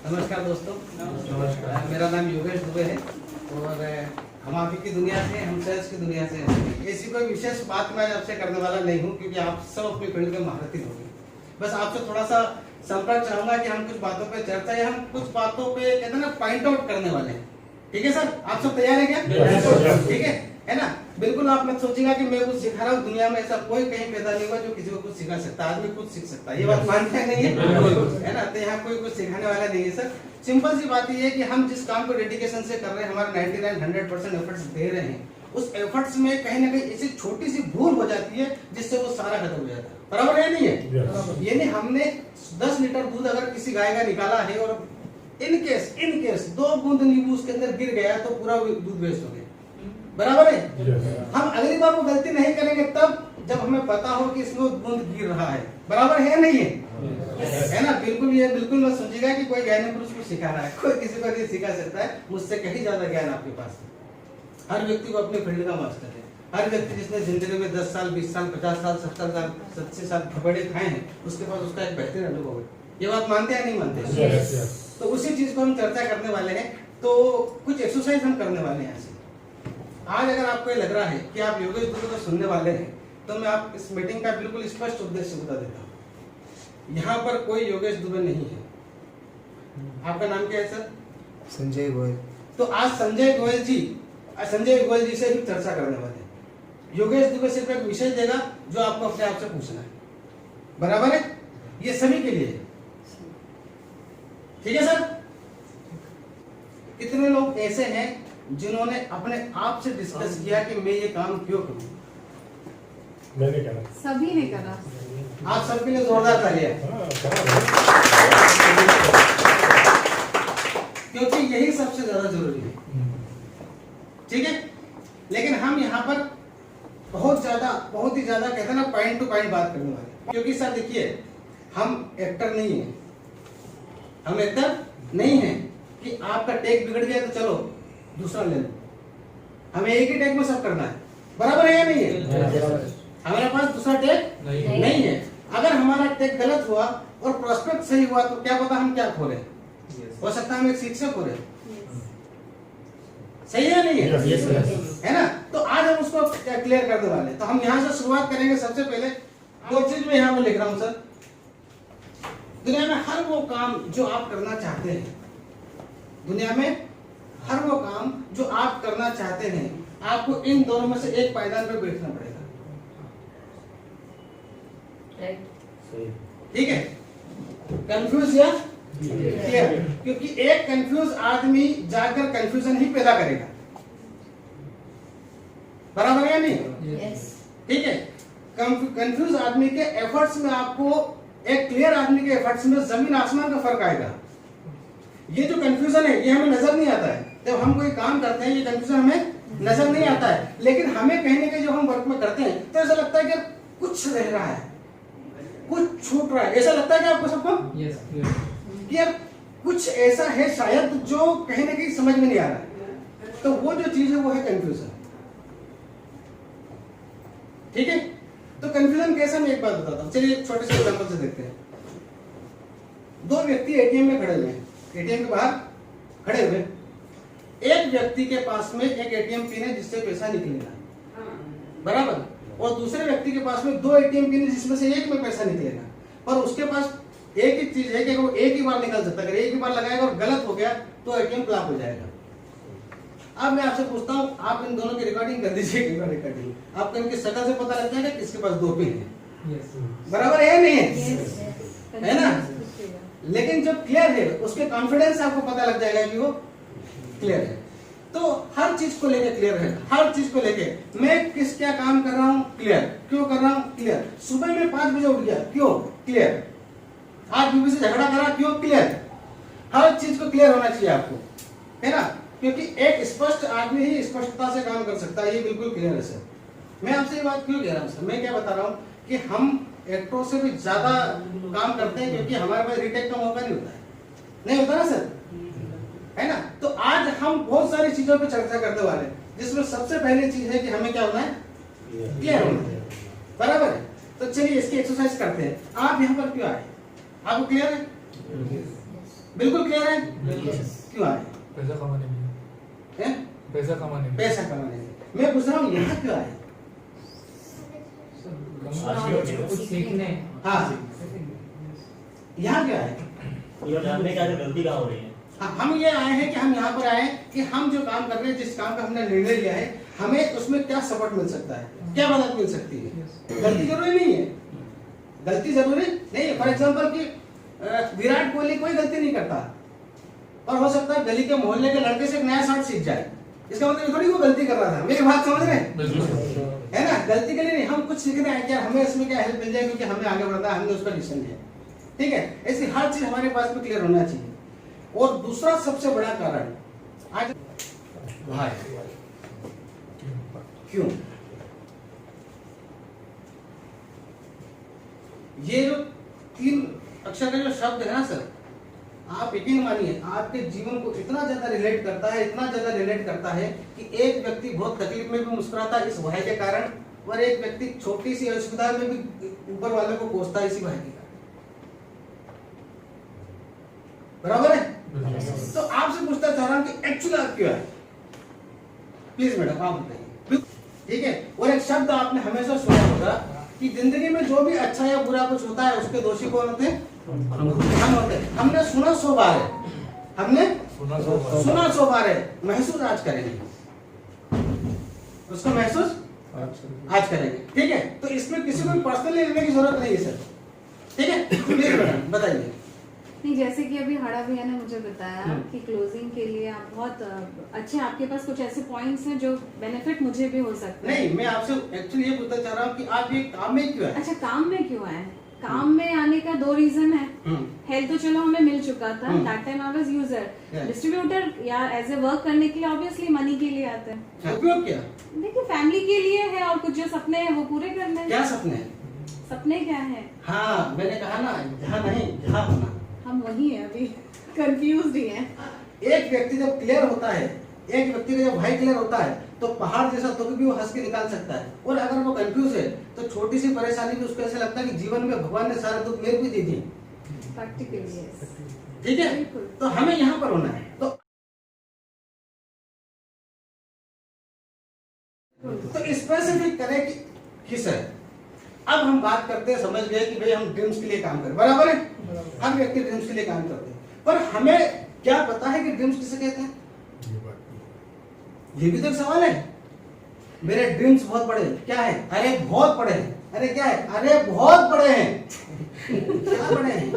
नमस्कार दोस्तों। नमस्कार। मेरा नाम योगेश दुबे है और हम आप ही की दुनिया से, हम सेल्स की दुनिया से हैं। ऐसी कोई विशेष बात मैं आपसे करने वाला नहीं हूँ क्योंकि आप सब अपनी फील्ड में महारथी होंगे। बस आपसे थोड़ा सा संपर्क चाहूंगा कि हम कुछ बातों पे चर्चा या हम कुछ बातों पे कहते हैं ना पॉइंट आउट करने वाले हैं। ठीक है सर, आप सब तैयार है क्या? ठीक है ना? बिल्कुल आप मत सोचिएगा कि मैं कुछ सिखा रहा हूँ। दुनिया में ऐसा कोई कहीं पैदा नहीं हुआ जो किसी को कुछ सिखा सकता है। आदमी कुछ सीख सकता है, ये बात मानते हैं नहीं है ना? तो यहाँ कोई कुछ सिखाने वाला नहीं है सर। सिंपल सी बात ये है कि हम जिस काम को डेडिकेशन से कर रहे हैं, हमारे 99-100% एफर्ट्स दे रहे हैं, उस एफर्ट्स में कहीं ना कहीं ऐसी छोटी सी भूल हो जाती है जिससे वो सारा खत्म हो जाता है। बराबर है नहीं है? यानी हमने 10 लीटर दूध अगर किसी गाय का निकाला है और इन केस 2 बूंद नींबू उसके अंदर गिर गया तो पूरा दूध वेस्ट हो गया। बराबर है? हम अगली बार वो गलती नहीं करेंगे तब जब हमें पता हो कि इसमें बूंद गिर रहा है। बराबर है नहीं है? है ना? बिल्कुल ये बिल्कुल मत सोचिएगा कि कोई ज्ञानी पुरुष को सिखा रहा है। कोई किसी को नहीं सिखा सकता है। मुझसे कहीं ज्यादा ज्ञान आपके पास है। हर व्यक्ति को अपने फील्ड का मास्टर है। हर व्यक्ति जिसने जिंदगी में 10 साल 20 साल 50 साल 70 साल 70 साल थपेड़े खाए हैं, उसके पास उसका एक बेहतरीन अनुभव है। ये बात मानते हैं नहीं मानते? तो उसी चीज को हम चर्चा करने वाले हैं। तो कुछ एक्सरसाइज हम करने वाले हैं। आज अगर आपको ये लग रहा है कि आप योगेश दुबे को सुनने वाले हैं तो मैं आप इस मीटिंग का बिल्कुल स्पष्ट उद्देश्य बता देता हूँ। यहाँ पर कोई योगेश दुबे नहीं है। आपका नाम क्या है सर? संजय गोयल। तो आज संजय गोयल जी से भी चर्चा करने वाले हैं। योगेश दुबे सिर्फ एक विषय देगा जो आपको अपने आप से पूछना है। बराबर है? ये सभी के लिए है। ठीक है सर? कितने लोग ऐसे हैं जिन्होंने अपने आप से डिस्कस किया कि मैं ये काम क्यों करूं? मैंने करा, सभी ने करा। आप सबके लिए जोरदार तालियां। क्योंकि यही सबसे ज्यादा जरूरी है। ठीक है? लेकिन हम यहाँ पर बहुत ही ज्यादा कहते हैं ना पॉइंट टू पॉइंट बात करने वाले। क्योंकि सर देखिए, हम एक्टर नहीं है। हम एक्टर नहीं है कि आपका टेक बिगड़ गया तो चलो दूसरा ले लो। हमें एक ही टेक में सब करना है। बराबर है या नहीं है? हमारे पास दूसरा टेक नहीं है। अगर हमारा टेक गलत हुआ और प्रोस्पेक्ट सही हुआ तो क्या पता हम क्या खो रहे हैं। हो सकता है हम एक शिक्षक खो रहे हैं। सही है नहीं है? है ना? तो आज हम उसको क्लियर करने वाले हैं। तो हम यहाँ से शुरुआत करेंगे। सबसे पहले 2 चीज मैं यहाँ पर लिख रहा हूँ सर। दुनिया में हर वो काम जो आप करना चाहते हैं, दुनिया में हर वो काम जो आप करना चाहते हैं, आपको इन दोनों में से एक पायदान पर बैठना पड़ेगा। ठीक है? कंफ्यूज या क्लियर? क्योंकि एक कंफ्यूज आदमी जाकर कंफ्यूजन ही पैदा करेगा। बराबर है या नहीं? ठीक है? कंफ्यूज आदमी के एफर्ट्स में आपको एक क्लियर आदमी के एफर्ट्स में जमीन आसमान का फर्क आएगा। ये जो कंफ्यूजन है ये हमें नजर नहीं आता है। जब हम कोई काम करते हैं ये कंफ्यूजन हमें नजर नहीं आता है। लेकिन हमें कहीं ना कहीं जो हम वर्क में करते हैं तो ऐसा लगता है कि कुछ रह रहा है, कुछ छूट रहा है। ऐसा लगता है कि आपको सबको कि यार कुछ ऐसा है शायद जो कहीं ना कहीं समझ में नहीं आ रहा है। तो वो जो चीज है वो है कंफ्यूजन। ठीक है? तो कंफ्यूजन कैसा, मैं एक बात बताता हूँ। चलिए छोटे से एग्जांपल से देखते हैं। 2 व्यक्ति एटीएम में खड़े हुए हैं, एटीएम के बाहर खड़े हुए। एक व्यक्ति के पास में एक एटीएम पिन है जिससे पैसा निकलेगा। बराबर? और दूसरे व्यक्ति के पास में 2 एटीएम पिन है जिसमें से एक में पैसा निकलेगा। पर उसके पास एक ही चीज है कि वो एक ही बार निकल सकता है। अगर एक ही बार लगाएगा और गलत हो गया तो एटीएम ब्लॉक हो जाएगा। अब मैं आपसे पूछता हूँ, आप इन दोनों की रिकॉर्डिंग कर दीजिए। रिकॉर्डिंग आपको इनकी शक्ल से पता लग जाएगा किसके पास 2 पिन है। बराबर है नहीं है? है ना? लेकिन जो क्लियर है उसके कॉन्फिडेंस से आपको पता लग जाएगा कि वो क्लियर है। तो हर चीज को लेके क्लियर है। हर चीज को लेके मैं क्या काम कर रहा हूँ, क्लियर। क्यों कर रहा हूँ, क्लियर। सुबह में 5 बजे उठ गया, क्यों, क्लियर। आज बीवी से झगड़ा करा, क्यों, क्लियर। हर चीज को क्लियर होना चाहिए आपको, है ना? क्योंकि एक स्पष्ट आदमी ही स्पष्टता से काम कर सकता है। ये बिल्कुल क्लियर है सर। मैं आपसे ये बात क्यों कह रहा हूँ सर? मैं क्या बता रहा हूँ कि हम एक्टरों से भी ज्यादा काम करते हैं क्योंकि हमारे पास रिटेक का मौका नहीं होता है। नहीं होता ना सर? है ना? तो आज हम बहुत सारी चीजों पे चर्चा करने वाले हैं जिसमें सबसे पहली चीज है कि हमें क्या होना है, क्लियर होना है। बराबर है? तो चलिए इसकी एक्सरसाइज करते हैं। आप यहाँ पर क्यों आए, आपको क्लियर है? बिल्कुल क्लियर है? बिल्कुल। क्यों आए पैसा कमाने के लिए। हैं? पैसा कमाने के लिए। पैसा कमाने के। मैं पूछ रहा हूँ यहाँ क्यों आए? कुछ सीखने। हाँ, यहाँ क्यों आए? ये जानने का गलती कहाँ हो रही है। हाँ, हम ये आए हैं कि हम यहाँ पर आए हैं कि हम जो काम कर रहे हैं, जिस काम का हमने निर्णय लिया है, हमें उसमें क्या सपोर्ट मिल सकता है, क्या मदद मिल सकती है। गलती जरूरी नहीं है, गलती जरूरी नहीं है। फॉर एग्जाम्पल कि विराट कोहली कोई गलती नहीं करता, और हो सकता है गली के मोहल्ले के लड़के से एक नया शॉट सीख जाए, इसका मतलब थोड़ी वो गलती कर रहा था। मेरी बात समझ रहे हैं? बिल्कुल। है ना? गलती के लिए नहीं, हम कुछ सीख रहे हैं क्या, हमें इसमें क्या हेल्प मिल जाए, क्योंकि हमें आगे बढ़ना है, हमने उसका डिसीजन लिया। ठीक है, ऐसी हर चीज हमारे पास में क्लियर होना चाहिए। और दूसरा सबसे बड़ा कारण आज भाई, क्यों? ये जो 3 अक्षर का जो शब्द है ना सर, आप यकीन मानिए आपके जीवन को इतना ज्यादा रिलेट करता है, इतना ज्यादा रिलेट करता है कि एक व्यक्ति बहुत तकलीफ में भी मुस्कुराता है इस भय के कारण, और एक व्यक्ति छोटी सी असुविधा में भी ऊपर वाले को कोसता है इसी भय के कारण। बराबर है? तो आपसे पूछता चाह रहा हूं कि एक्चुअली आप क्यों है? प्लीज मैडम आप बताइए। ठीक है, और एक शब्द आपने हमेशा सुना होगा कि जिंदगी में जो भी अच्छा या बुरा कुछ होता है उसके दोषी कौन होते हैं? हम होते हैं। हमने सुना 100 बार है, हमने सुना 100 बार है, महसूस आज करेंगे उसको, महसूस आज करेंगे। ठीक है, तो इसमें किसी को पर्सनली लेने की जरूरत नहीं है सर। ठीक है, प्लीज मैडम बताइए। नहीं, जैसे कि अभी हड़ा भैया ने मुझे बताया कि क्लोजिंग के लिए आप बहुत अच्छे, आपके पास कुछ ऐसे पॉइंट्स हैं जो बेनिफिट मुझे भी हो सकते हैं। नहीं, मैं आपसे एक्चुअली ये पूछना चाह रहा हूँ कि आप ये काम में क्यों आए? अच्छा, काम में क्यों आए? काम में आने का 2 रीजन है। हेल्थ तो चलो हमें मिल चुका था, that time I was user. Distributor या एज ए वर्क करने के लिए ऑब्वियसली मनी के लिए आते हैं। उपयोग क्या? देखिए, फैमिली के लिए है, और कुछ जो सपने हैं वो पूरे करने हैं। क्या सपने हैं? सपने क्या है? हाँ, मैंने कहा ना, जहाँ नहीं जहाँ होना। हम वही हैं, अभी कंफ्यूज्ड ही हैं। एक व्यक्ति जब क्लियर होता है, एक व्यक्ति का जब भाई क्लियर होता है, तो पहाड़ जैसा दुख भी वो हंस के निकाल सकता है। और अगर वो कंफ्यूज है तो छोटी सी परेशानी भी उसको ऐसा लगता है कि जीवन में भगवान ने सारा दुख मेरे को दे दिए। Practically yes. ठीक है, बिल्कुल। तो हमें यहाँ पर होना है। तो स्पेसिफिक करें कि किस है। अब हम बात करते हैं, समझ गए कि भाई हम ड्रीम्स के लिए काम करें, बराबर है? हर व्यक्ति ड्रीम्स के लिए काम करते हैं, पर हमें क्या पता है कि ड्रीम्स किसे कहते हैं? ये भी तो एक सवाल है। मेरे ड्रीम्स बहुत बड़े हैं, क्या है? अरे बहुत बड़े हैं। अरे क्या है? अरे बहुत बड़े हैं। क्या बड़े हैं?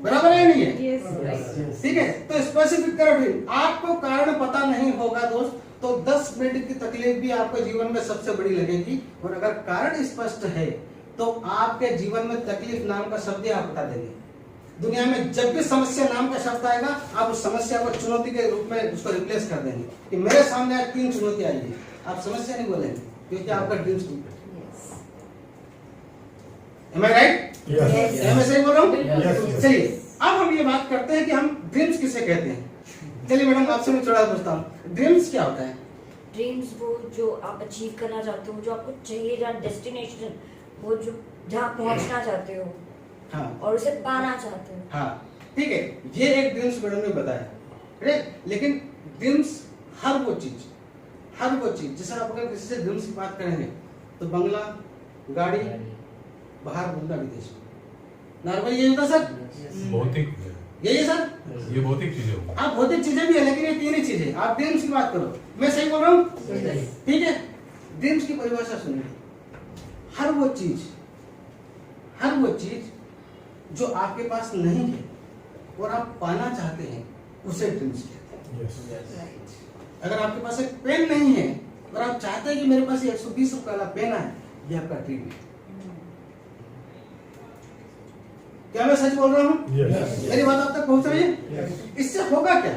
बराबर है नहीं है? Yes, right. ठीक है, तो स्पेसिफिक करो ड्रीम। आपको कारण पता नहीं होगा दोस्त, तो 10 मिनट की तकलीफ भी आपके जीवन में सबसे बड़ी लगेगी। और अगर कारण स्पष्ट है तो आपके जीवन में तकलीफ नाम का शब्द ही आप हटा देंगे। दुनिया में जब भी समस्या नाम का शब्द आएगा, आप उस समस्या को चुनौती के रूप में उसको रिप्लेस कर देंगे कि मेरे सामने आज 3 चुनौती आई है, आप समस्या नहीं बोलेंगे, क्योंकि आपका dreams Am I right? Yes. मैं सही बोल रहा हूँ? Yes. चलिए, अब हम ये बात करते हैं कि हम ड्रीम्स किसे कहते हैं। चलिए मैडम, आपसे मैं थोड़ा पूछता हूँ, ड्रीम्स क्या होता है? ड्रीम्स वो जो आप अचीव करना चाहते हो, जो आपको चाहिए, जहाँ डेस्टिनेशन, वो जो जहाँ पहुँचना चाहते हो हाँ और उसे पाना चाहते हो। हाँ, ठीक है, ये एक ड्रीम्स मैडम ने बताया, राइट? लेकिन ड्रीम्स हर वो चीज जैसे आप अगर किसी से ड्रीम्स की बात करेंगे तो बंगला, गाड़ी, बाहर घूमना विदेश में, नॉर्मल ये होता सर, भौतिक यही है सर। ये भौतिक चीजें होंगी। आप भौतिक चीजें भी है, लेकिन ये 3 ही चीजें। आप ड्रीम्स की बात करो, मैं सही बोल रहा हूँ? ठीक है, ड्रीम्स की परिभाषा सुनिए। हर वो चीज जो आपके पास नहीं है और आप पाना चाहते हैं, उसे ड्रीम्स कहते हैं। अगर आपके पास एक पेन नहीं है और आप चाहते हैं कि मेरे पास ये 120 रुपए वाला पेन है, ये आपका ड्रीम है। क्या मैं सच बोल रहा हूँ? Yes. मेरी बात आप तक पहुंच रही है? Yes. इससे होगा क्या?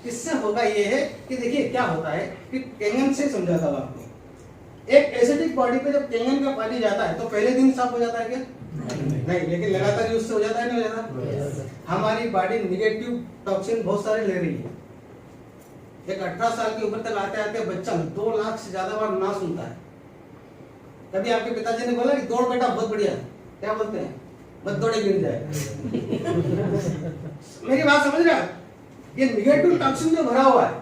इससे होगा ये है कि देखिए क्या होता है कि टेंगन से समझाता हूं आपको। एक एसिडिक बॉडी पे जब टेंगन का पानी जाता है तो पहले दिन साफ हो जाता है क्या? नहीं, लेकिन लगातार यूज से हो जाता है, नहीं हो जाता? हमारी बॉडी निगेटिव टॉक्सिन बहुत सारे ले रही है। एक 18 साल की उम्र तक आते आते बच्चा 2 लाख से ज्यादा बार ना सुनता है। कभी आपके पिताजी ने बोला कि दौड़ बेटा बहुत बढ़िया, क्या बोलते हैं? मत दौड़े गिर जाए। मेरी बात समझ रहे हो? ये निगेटिव टॉक्सिन जो भरा हुआ है,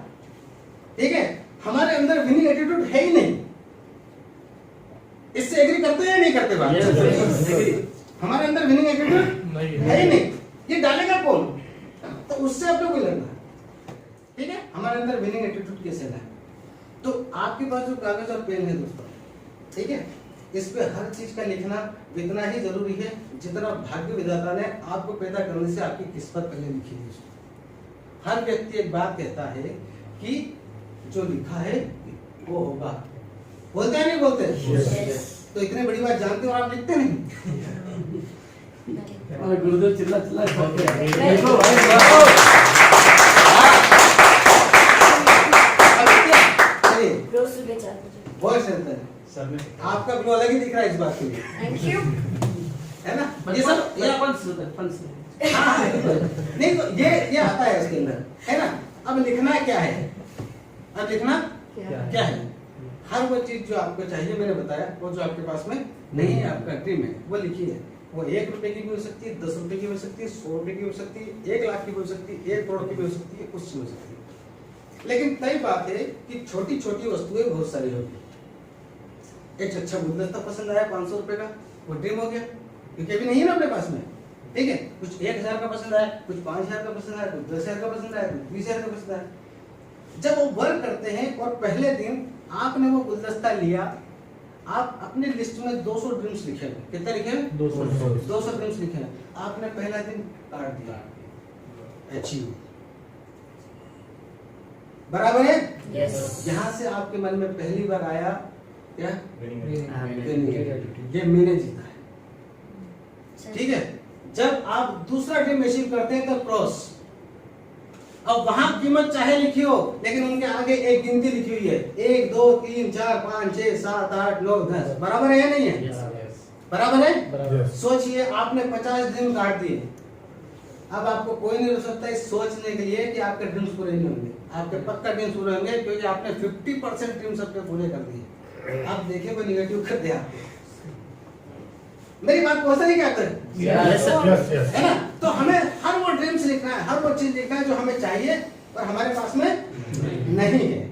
ठीक है, हमारे अंदर विनिंग एटीट्यूड है ही नहीं। इससे एग्री करते हैं या नहीं करते बात? हमारे अंदर विनिंग एटीट्यूड है ही नहीं, ये डालेगा कौन? तो उससे अपने को लड़ना है, ठीक है। हमारे अंदर विनिंग एटीट्यूड कैसे लाए? तो आपके पास जो कागज और पेन है दोस्तों, ठीक है, इस पे हर चीज का लिखना इतना ही जरूरी है जितना भाग्य विधाता ने आपको पैदा करने से आपकी किस्मत पहले लिखी है। हर व्यक्ति एक बात कहता है कि जो लिखा है वो होगा, बोलते हैं नहीं बोलते? तो इतनी बड़ी बात जानते हो और आप लिखते नहीं? गुरुदेव चिल्ला चिल्ला Very देखो good. भाई चलिए, रोज सुबह 4 बजे। बहुत चलता है। सर में आपका ग्लो अलग ही दिख रहा है इस बात के लिए, थैंक यू। है ना? ये सब ये हाँ, नहीं तो ये आता है इसके अंदर, है ना? अब लिखना क्या है? अब लिखना क्या है? हर वो चीज जो आपको चाहिए, मैंने बताया, वो जो आपके पास में नहीं है, आपका ड्रीम है, वो लिखिए। वो 1 रुपए की भी हो सकती है, 10 रुपए की हो सकती है, 100 रुपए की हो सकती है, 1 लाख की भी हो सकती है, 1 करोड़ की भी हो सकती है, कुछ हो सकती है। लेकिन तय बात है कि छोटी छोटी वस्तुएं बहुत सारी होगी। एक अच्छा गुलदस्ता पसंद आया 500 रुपए का, वो ड्रीम हो गया, क्योंकि अभी नहीं है ना अपने पास में, ठीक है। कुछ 1000 का पसंद आया, कुछ 5000 का पसंद आया, कुछ 10000 का पसंद आया, कुछ 20000 का पसंद आया। जब वो वर्क करते हैं और पहले दिन आपने वो गुलदस्ता लिया, आप अपनी लिस्ट में 200 ड्रीम्स लिखे हैं। कितने लिखे हैं? 200 ड्रीम्स लिखे हैं। आपने पहला दिन काट दिया, अचीव, बराबर है? यस। यहाँ से आपके मन में पहली बार आया क्या? winning ये मैंने जीता है, ठीक है। जब आप दूसरा ड्रीम अचीव करते हैं तो क्रॉस, अब वहां कीमत चाहे लिखी हो, लेकिन उनके आगे एक गिनती लिखी हुई है, 1 2 3 4 5 6 7 8 9 10, बराबर है या नहीं है? बराबर है? सोचिए, आपने 50 ड्रीम काट दिए। अब आपको कोई नहीं रोक सकता इस सोचने के लिए कि आपके ड्रीम्स पूरे नहीं होंगे। आपके पक्का ड्रीम्स पूरे होंगे, क्योंकि आपने 50% ड्रीम्स अपने पूरे कर दिए। आप देखिए कोई निगेटिव कर दिया। मेरी बात पहुंच रही क्या है? Yes, yes. है ना? तो हमें हर वो ड्रीम्स लिखना है, हर वो चीज लिखना है जो हमें चाहिए और हमारे पास में नहीं है।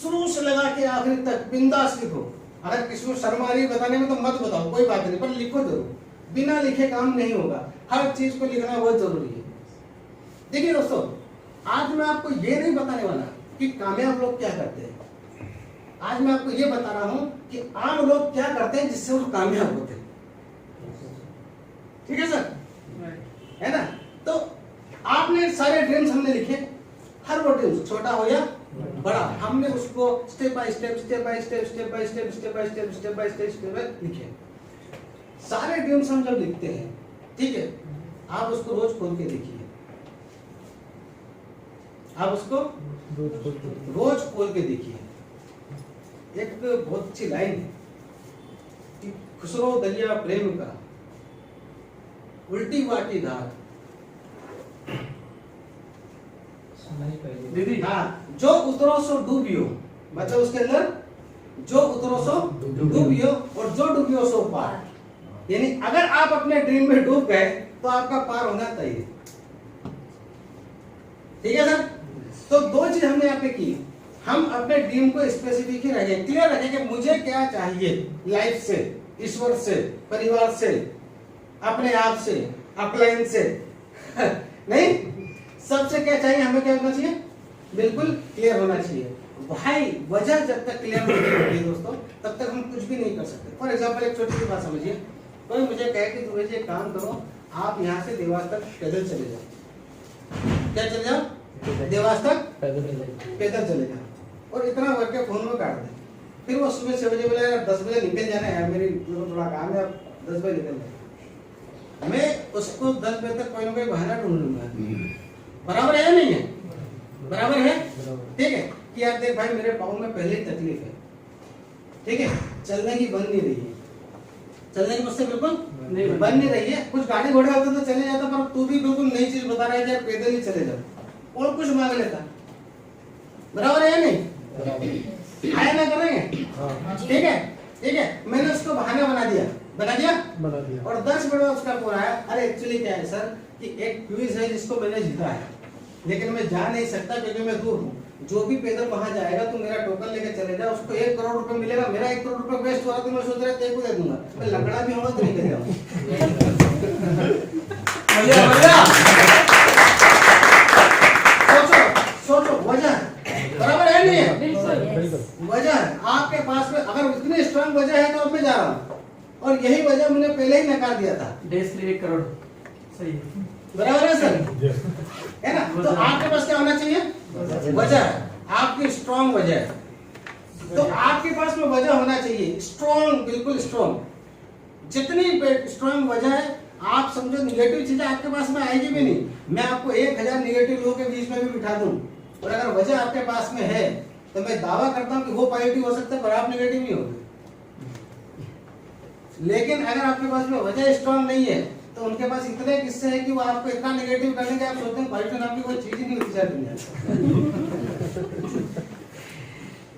शुरू से लगा के आखिर तक बिंदास लिखो। अगर किसी को शर्म आ रही है बताने में तो मत बताओ, कोई बात नहीं, पर लिखो जरूर। बिना लिखे काम नहीं होगा, हर चीज को लिखना बहुत जरूरी है। देखिए दोस्तों, आज मैं आपको ये नहीं बताने वाला कि कामयाब लोग क्या करते हैं। आज मैं आपको ये बता रहा हूं कि आम लोग क्या करते हैं जिससे वो कामयाब होते हैं। ठीक है सर, है ना? तो आपने सारे ड्रीम्स हमने लिखे, हर वो ड्रीम्स छोटा हो या बड़ा, हमने उसको स्टेप बाय स्टेप लिखे। सारे ड्रीम्स हम जब लिखते हैं, ठीक है, आप उसको रोज खोल के देखिए, आप उसको रोज खोल के देखिए। एक बहुत अच्छी लाइन है कि खुसरो दरिया प्रेम का उल्टी वाटी धार। दीदी हाँ, जो उतरो सो डूबियो, मतलब उसके अंदर जो उतरो सो डूबियो और जो डूबियो सो पार। यानी अगर आप अपने ड्रीम में डूब गए तो आपका पार होना चाहिए। ठीक है सर? तो 2 चीज हमने यहाँ पे की। हम अपने ड्रीम को स्पेसिफिक ही रखें, क्लियर रखें कि मुझे क्या चाहिए लाइफ से, ईश्वर से, परिवार से, अपने आप से, अपलाइन से नहीं, सबसे क्या चाहिए, हमें क्या होना चाहिए, बिल्कुल क्लियर होना चाहिए। भाई वजह जब तक क्लियर नहीं होगी दोस्तों, तब तक हम कुछ भी नहीं कर सकते। फॉर एग्जाम्पल एक छोटी सी बात समझिए, कोई मुझे कहे कि तुम एक काम करो, आप यहाँ से देवास तक पैदल चले जाओ। क्या चले जाओ? देवास तक पैदल चले जाओ और इतना वर्क के फोन में काट दे। फिर वो सुबह 6 बजे बोले 10 बजे निकल जाना है, मेरी थोड़ा काम है, 10 बजे निकल जाए। मैं उसको 10 बजे तक कोई ना कोई बहाना ढूंढ लूंगा। बराबर है या नहीं है? बराबर है, ठीक है। कि यार देख भाई, मेरे पाँव में पहले ही तकलीफ है, ठीक है, चलने की बन नहीं रही है, चलने की मुझसे बिल्कुल बन नहीं रही है। कुछ गाड़ी घोड़े होते तो चले जाता, पर तू भी बिल्कुल नई चीज बता रहा है कि यार पैदल ही चले जाओ, और कुछ मांग लेता। बराबर है या नहीं? आया ना करेंगे, ठीक है, ठीक है। मैंने उसको बहाना बना दिया, बना दिया बना दिया। और 10 मिनट में उसका पूरा है। अरे एक्चुअली क्या है सर कि एक क्विज है जिसको मैंने जीता है, लेकिन मैं जा नहीं सकता क्योंकि मैं दूर हूँ। जो भी पैदल वहां जाएगा तो मेरा टोकन लेके चले जाए, उसको 1 करोड़ रुपए मिलेगा। मेरा 1 करोड़ रुपए वेस्ट हो रहा तो मैं सोच रहा तेरे को दे दूंगा, मैं लंगड़ा भी होगा तो नहीं दे जाऊंगा। सोचो वजह बराबर है नहीं है? बिल्कुल वजह आपके पास में अगर इतनी स्ट्रांग वजह है तो अब मैं जा रहा हूँ, और यही वजह मैंने पहले ही नकार दिया था। देश के लिए 1 करोड़ सही है। बराबर है सर, Yes. है ना? तो आपके पास क्या होना चाहिए? वजह, आपकी स्ट्रांग वजह। तो आपके पास में वजह होना चाहिए स्ट्रांग, बिल्कुल स्ट्रांग। जितनी स्ट्रांग वजह है, आप समझो निगेटिव चीजें आपके पास में आएगी भी नहीं। मैं आपको 1000 निगेटिव लोगों के बीच में भी बिठा दूं, और अगर वजह आपके पास में है तो मैं दावा करता हूं कि वो पॉजिटिव हो सकता है पर आप निगेटिव ही होंगे। लेकिन अगर आपके पास में वजह स्ट्रांग नहीं है तो उनके पास इतने किस्से हैं कि वो आपको इतना नेगेटिव कर देंगे, आप सोचते हैं पॉजिटिव नाम की कोई चीज ही नहीं होती शायद दुनिया में।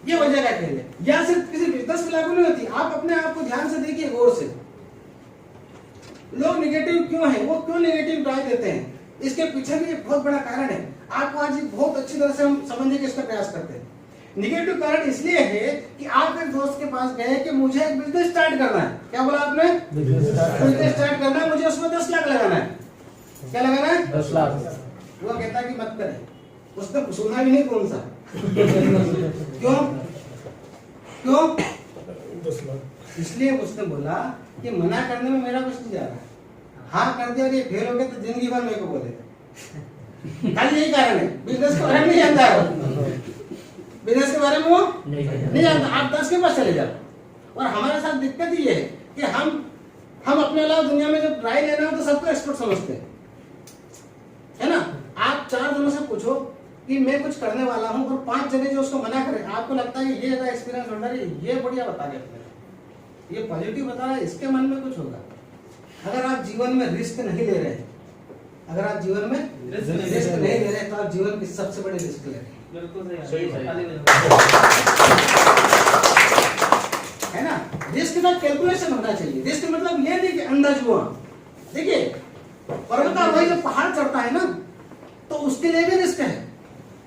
ये वजह का खेल है, या सिर्फ किसी बिजनेस में लागू नहीं होती। आप अपने आप को ध्यान से देखिए, गौर से। लोग नेगेटिव क्यों है, वो क्यों नेगेटिव राय देते हैं, इसके पीछे भी एक बहुत बड़ा कारण है। आपको आज बहुत अच्छी तरह से हम समझने के इसका प्रयास करते हैं। निगेटिव कारण इसलिए है कि आप एक दोस्त के पास गए कि मुझे एक बिजनेस स्टार्ट करना है। क्या बोला आपने? बिजनेस स्टार्ट करना है, मुझे उसमें 10 लाख लगाना है। क्या लगाना है? 10 लाख। वो कहता है कि मत करें, उसने सुना भी नहीं कौन सा। क्यों? क्यों? 10 लाख। इसलिए उसने बोला कि मना करने में मेरा कुछ नहीं जा रहा। हाँ कर दिया और ये फेल हो गया तो जिंदगी भर मेरे को बोलेगा। खाली यही कारण है, बिजनेस के बारे में नहीं जानता है। बिजनेस के बारे में वो नहीं जानता। आप 10 के पास चले जाओ। और हमारे साथ दिक्कत ये है कि हम अपने अलावा दुनिया में जब राय लेना हो तो सबको एक्सपर्ट समझते हैं, है ना? आप 4 जनों से पूछो कि मैं कुछ करने वाला हूं और 5 जने जो उसको मना करें, आपको लगता है ये ज्यादा एक्सपीरियंस होल्डर है, ये बढ़िया बता रहे हैं, ये पॉजिटिव बता रहा है, इसके मन में कुछ होगा। अगर आप जीवन में रिस्क नहीं ले रहे, अगर आप जीवन में रिस्क नहीं ले रहे तो आप जीवन की सबसे बड़ी रिस्क ले रहे हैं। बिल्कुल सही है ना? रिस्क का कैलकुलेशन होना चाहिए। रिस्क मतलब ये नहीं कि अंदाज हुआ। देखिए पर्वतारोही जब पहाड़ चढ़ता है ना तो उसके लिए भी रिस्क है,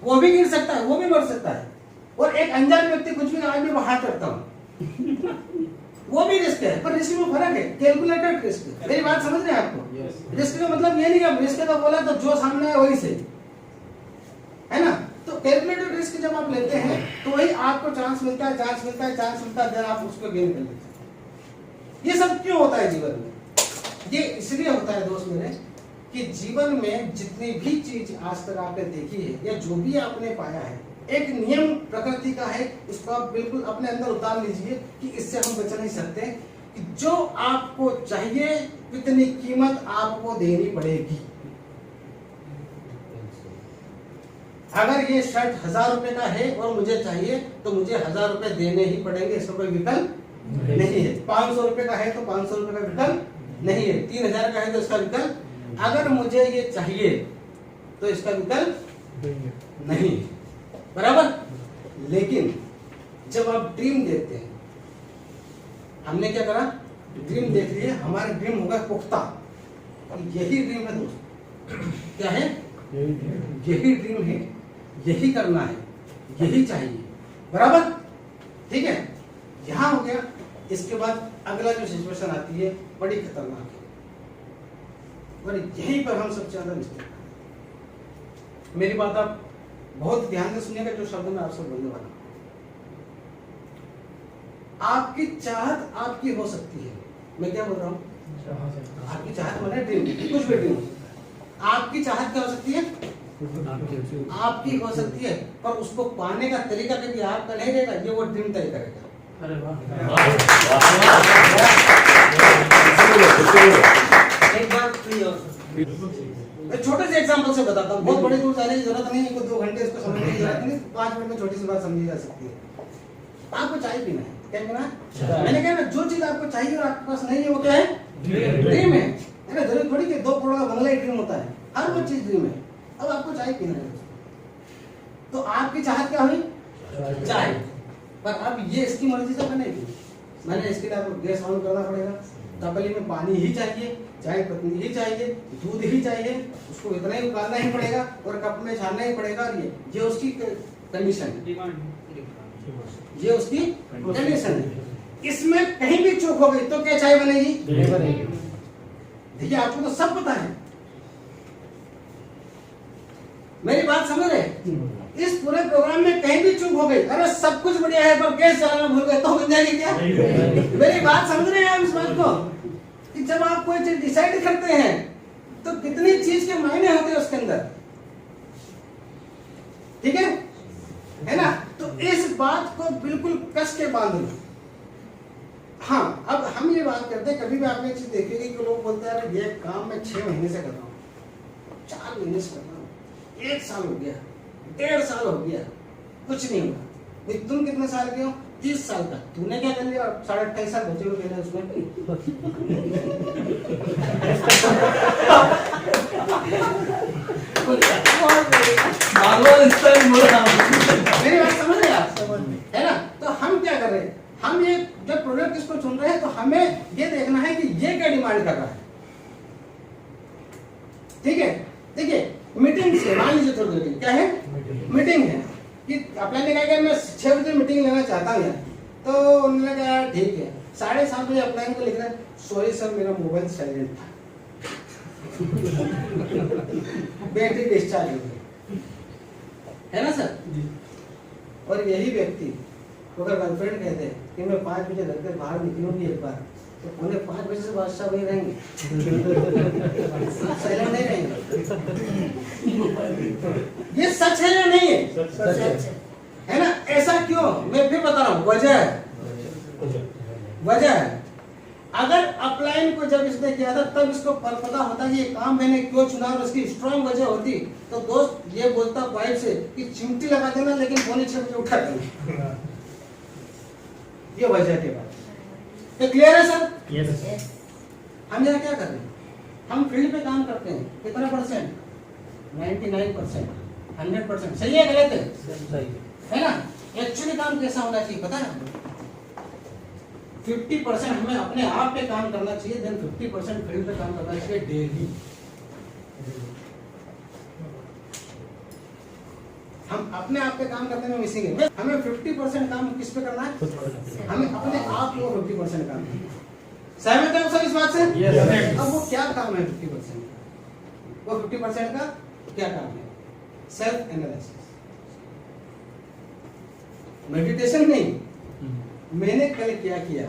वो भी गिर सकता है, वो भी मर सकता है। और एक अनजान व्यक्ति कुछ भी आज मैं पहाड़ चढ़ता हूँ वो भी रिस्क है, पर रिस्क में फर्क है, कैलकुलेटेड रिस्क। मेरी बात समझ रहे हैं आपको? रिस्क का मतलब ये नहीं कि आप रिस्क का बोला तो जो सामने है वही सही, है ना? तो कैलकुलेटेड रिस्क जब आप लेते हैं तो वही आपको चांस मिलता है, चांस मिलता है, चांस मिलता है, देन आप उसको गेन कर लेते हैं। ये सब क्यों होता है जीवन में? ये इसलिए होता है दोस्त मेरे कि जीवन में जितनी भी चीज आज तक आपने देखी है या जो भी आपने पाया है, एक नियम प्रकृति का है, इसको आप बिल्कुल अपने अंदर उतार लीजिए कि इससे हम बच नहीं सकते। कि जो आपको चाहिए इतनी कीमत आपको देनी पड़ेगी। अगर ये शर्ट 1000 रुपए का है और मुझे चाहिए तो मुझे 1000 रुपए देने ही पड़ेंगे, इसका कोई विकल्प नहीं है। 500 रुपए का है तो 500 रुपए का विकल्प नहीं है। 3000 का है तो इसका विकल्प, अगर मुझे ये चाहिए तो इसका विकल्प नहीं है, बराबर? लेकिन जब आप ड्रीम देखते हैं, हमने क्या करा? ड्रीम देख लिए, हमारे ड्रीम होगा पुख्ता, यही ड्रीम है दोस्त। क्या है? यही ड्रीम है, यही करना है, यही चाहिए, बराबर? ठीक है, यहां हो गया। इसके बाद अगला जो सिचुएशन आती है बड़ी खतरनाक है, और यहीं पर हम सबसे ज्यादा मिस्टेक करते हैं। मेरी बात आप बहुत ध्यान से सुनिएगा, जो शब्द मैं आपसे बोलने वाला हूं। आपकी चाहत आपकी हो सकती है। मैं क्या बोल रहा हूं? आपकी चाहत माने ड्रीम, कुछ भी ड्रीम। आपकी चाहत क्या हो सकती है? आपकी हो सकती है, पर उसको पाने का तरीका कभी आपका नहीं रहेगा, ये वो ड्रीम तय करेगा। अरे वाह। एक बात मैं छोटे से एग्जांपल से बताता हूँ, बहुत बड़ी दूर जाने की जरूरत नहीं है, 2 घंटे इसको समझने की जरूरत नहीं, 5 मिनट में छोटी सी बात समझी जा सकती है। आपको चाय पीना है, क्या पीना है? मैंने कहा ना, जो चीज आपको चाहिए और आपके पास नहीं है वो क्या है? ड्रीम है ना? जरूरी थोड़ी कि 2 करोड़ का बंगला ही ड्रीम होता है, हर वो चीज ड्रीम है। अब आपको चाय पीना है, तो आपकी चाहत क्या हुई? चाय। पर अब ये इसकी मर्जी से बनेगी, मैंने इसके लिए आपको गैस ऑन करना पड़ेगा, तपेली में पानी ही चाहिए, चाय पत्ती ही चाहिए, दूध ही चाहिए, उसको इतना ही उबालना ही पड़ेगा और कप में छानना ही पड़ेगा। और ये उसकी कंडीशन है, ये उसकी कंडीशन है। इसमें कहीं भी चूक हो गई तो क्या चाय बनेगी? नहीं बनेगी। देखिए आपको तो सब पता है, मेरी बात समझ रहे? इस पूरे प्रोग्राम में कहीं भी चूक हो गई, अरे सब कुछ बढ़िया है पर गैस चलाना भूल गए तो बन जाएगी क्या? मेरी बात समझ रहे हैं आप इस बात को कि जब आप कोई चीज डिसाइड करते हैं तो कितनी चीज के मायने होते हैं उसके अंदर, ठीक है ना? तो इस बात को बिल्कुल कस के बांध लो। हाँ, अब हम ये बात करते हैं, कभी भी आपने एक चीज देखी कि लोग बोलते हैं ये काम मैं 6 महीने से कर रहा हूँ, 4 महीने से कर रहा हूँ, 1 साल हो गया, 1.5 साल हो गया, कुछ नहीं हुआ। भाई तुम कितने साल के हो? 30 साल का। तूने क्या कर लिया? 28.5 साल बचे हुए गए उसमें। मेरी बात समझ रहे आप? है ना? तो हम क्या कर रहे हैं, हम ये जब प्रोडक्ट इसको चुन रहे हैं तो हमें ये देखना है कि ये क्या डिमांड कर रहा है, ठीक है? देखिए मीटिंग से मान लीजिए थोड़ी देर क्या है, मीटिंग है कि अपने ने कहा मैं 6 बजे मीटिंग लेना चाहता हूँ यार, तो उन्होंने कहा ठीक है। 7:30 बजे अप्लाई को लिख रहे हैं, सॉरी सर मेरा मोबाइल साइलेंट था, बैटरी डिस्चार्ज हो गई, है ना सर? और यही व्यक्ति अगर गर्लफ्रेंड कहते हैं कि मैं 5 बजे घर से बाहर निकलूंगी एक बार, तो उन्हें 5 बजे से बादशाह वही रहेंगे, साइलेंट नहीं रहेंगे। ये सच है या नहीं है? सच है ना? ऐसा क्यों? मैं फिर बता रहा हूँ, वजह है। अगर अपलाइन को जब इसने किया था तब इसको पता होता कि ये काम मैंने क्यों चुना और उसकी स्ट्रॉन्ग वजह होती, तो दोस्त ये बोलता वाइफ से कि चिमटी लगा देना लेकिन 5:45 बजे उठा देना। ये वजह के बाद तो क्लियर है सर? यस। हम यहाँ क्या कर रहे हैं? हम फील्ड पे काम करते हैं, कितना परसेंट? 99%, 100%। सही है गलत है? है ना? एक्चुअली काम कैसा होना चाहिए पता है? 50% हमें अपने आप पे काम करना चाहिए, देन 50% फील्ड पे काम करना चाहिए डेली। हम अपने आप पे काम करने में मिसिंग है। हमें 50% काम किस पे करना है? हमें अपने आप को 50% काम करना है। सहमत है सर इस बात से? Yes. अब वो क्या काम है 50% का? वो 50% का क्या काम है? सेल्फ एनालिसिस, मेडिटेशन नहीं। मैंने कल क्या किया,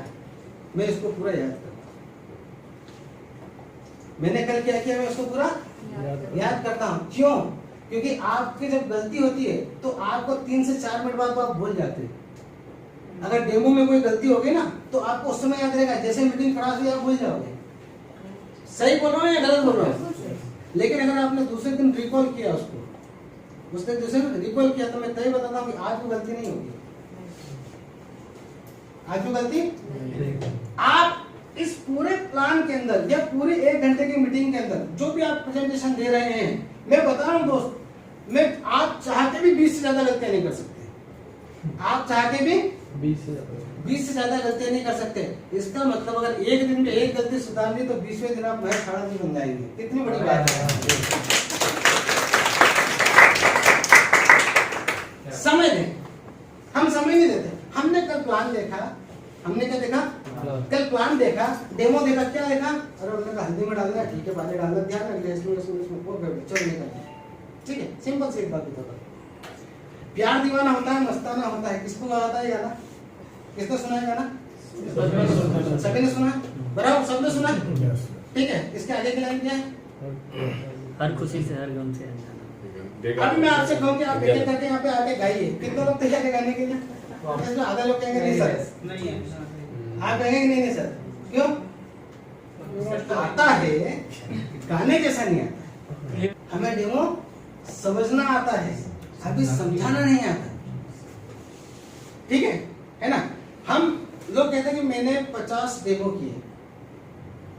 मैं इसको पूरा याद करता हूं। मैंने कल क्या किया, मैं इसको पूरा याद करता हूं। क्यों? क्योंकि आपकी जब गलती होती है तो आपको 3 से 4 मिनट बाद आप भूल जाते हैं। अगर डेमो में कोई गलती होगी ना तो आपको उस समय याद रहेगा, जैसे मीटिंग खराब हुई आप भूल जाओगे। सही बोल रहा हूँ या गलत बोल रहा हूँ? लेकिन अगर आपने दूसरे दिन रिकॉल किया उसको, उसने दूसरे दिन रिकॉल किया, तो मैं तय बताता हूँ कि आज वो गलती नहीं होगी। आज वो गलती आप इस पूरे प्लान के अंदर या पूरे 1 घंटे की मीटिंग के अंदर जो भी आप प्रेजेंटेशन दे रहे हैं, मैं बता रहा हूं दोस्त, मैं आप चाहते भी 20 से ज्यादा गलतियां नहीं कर सकते। आप चाहते भी 20 से ज्यादा गलतियां नहीं कर सकते। इसका मतलब अगर एक दिन में एक गलती सुधारनी तो 20वें दिन आप महज खड़ा भी बन जाएंगे। कितनी बड़ी बात है। समय दें, हम समय नहीं देते। हमने कल प्लान देखा, हमने क्या देखा? कल प्लान देखा, डेमो देखा, क्या देखा? अरे उन्होंने कहा हल्दी में डालना, ठीक है, पानी डालना, ध्यान रख लिया, इसमें चलो निकल, ठीक है। सिंपल सी एक बात बता दो, प्यार दीवाना होता है, मस्ताना होता है, किसको गाता है गाना? किसने सुना है गाना? सभी ने सुना? बराबर सबने सुना? ठीक है। इसके आगे की लाइन क्या है? हर खुशी से हर गम से अभी मैं आपसे कहूँ कि आप एक करके यहाँ पे आके गाइए, कितने लोग तैयार है गाने के लिए? आधा लोग कहेंगे नहीं सर, नहीं है। आप कहेंगे नहीं सर, क्यों? आता है, गाने जैसा नहीं आता। हमें डेमो समझना आता है, अभी समझाना नहीं आता। ठीक है ना? हम लोग कहते हैं कि मैंने 50 डेमो किए,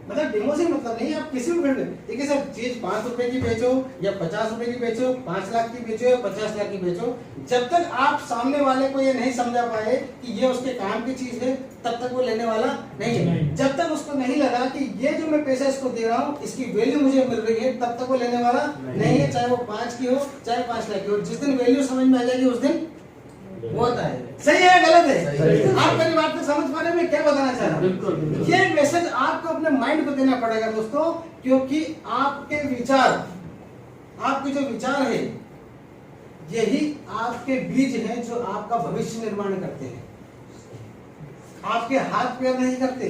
मतलब डेमो से मतलब नहीं, आप किसी भी फील्ड में देखिए सर, चीज 5 रुपए की बेचो या 50 रुपए की बेचो, 5 लाख की बेचो या 50 लाख की बेचो, जब तक आप सामने वाले को ये नहीं समझा पाए कि ये उसके काम की चीज है, तब तक वो लेने वाला नहीं है। जब तक उसको नहीं लगा कि ये जो मैं पैसा इसको दे रहा हूँ इसकी वैल्यू मुझे मिल रही है, तब तक वो लेने वाला नहीं है, चाहे वो 5 की हो चाहे 5 लाख की हो। जिस दिन वैल्यू समझ में आ जाएगी उस दिन वो होता है। सही है गलत है? आप मेरी बात को समझ पा रहे हैं मैं क्या बताना चाह रहा हूँ? ये मैसेज आपको अपने माइंड को देना पड़ेगा दोस्तों, क्योंकि आपके विचार, आपके जो विचार है यही आपके बीज हैं जो आपका भविष्य निर्माण करते हैं। आपके हाथ पैर नहीं करते,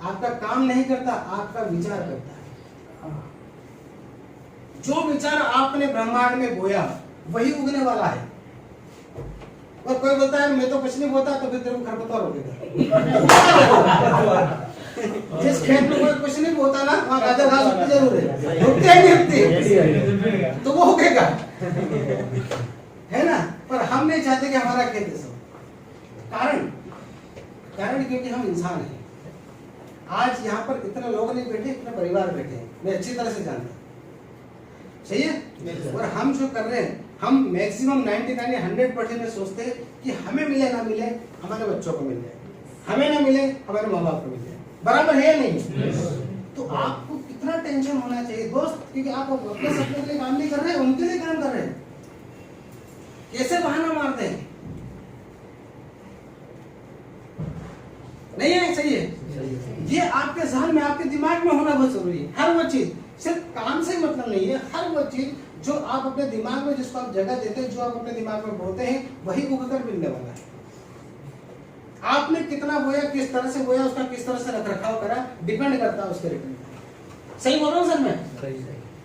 आपका काम नहीं करता, आपका विचार करता है। जो विचार आपने ब्रह्मांड में बोया वही उगने वाला है। और कोई बोलता है मैं तो कुछ नहीं बोता, तो फिर तेरे को खरपतवार उगेगा। जिस खेत में कोई कुछ नहीं बोता ना, वहाँ गाजर घास उगती जरूर है, उगती है नहीं उगती, तो वो उगेगा, है ना। पर हम नहीं चाहते कि हमारा खेत ऐसा। कारण क्योंकि हम इंसान हैं। आज यहाँ पर इतने लोग नहीं बैठे, इतने परिवार बैठे हैं, मैं अच्छी तरह से जानता हूँ, सही है। और हम जो कर रहे हैं, हम मैक्सिमम 99 या 100% में सोचते हैं कि हमें मिले ना मिले हमारे बच्चों को मिल जाए, हमें ना मिले हमारे माँ बाप को मिल जाए। बराबर है या नहीं? तो आपको कितना टेंशन होना चाहिए दोस्त, क्योंकि आप अपने सपने के लिए काम नहीं कर रहे हैं, उनके लिए काम कर रहे हैं। कैसे बहाना मारते हैं? नहीं है? सही है। ये आपके जहन में, आपके दिमाग में होना बहुत जरूरी है। हर वो चीज, सिर्फ काम से मतलब नहीं है, हर वो चीज जो आप अपने दिमाग में, जिसको आप जगह देते हैं, जो आप अपने दिमाग में बोते हैं, वही उगकर मिलने वाला है। आपने कितना बोया, किस तरह से बोया, उसका किस तरह से रखरखाव करा, डिपेंड करता है उसके रिटर्न। सही बोल रहा हूँ सर मैं?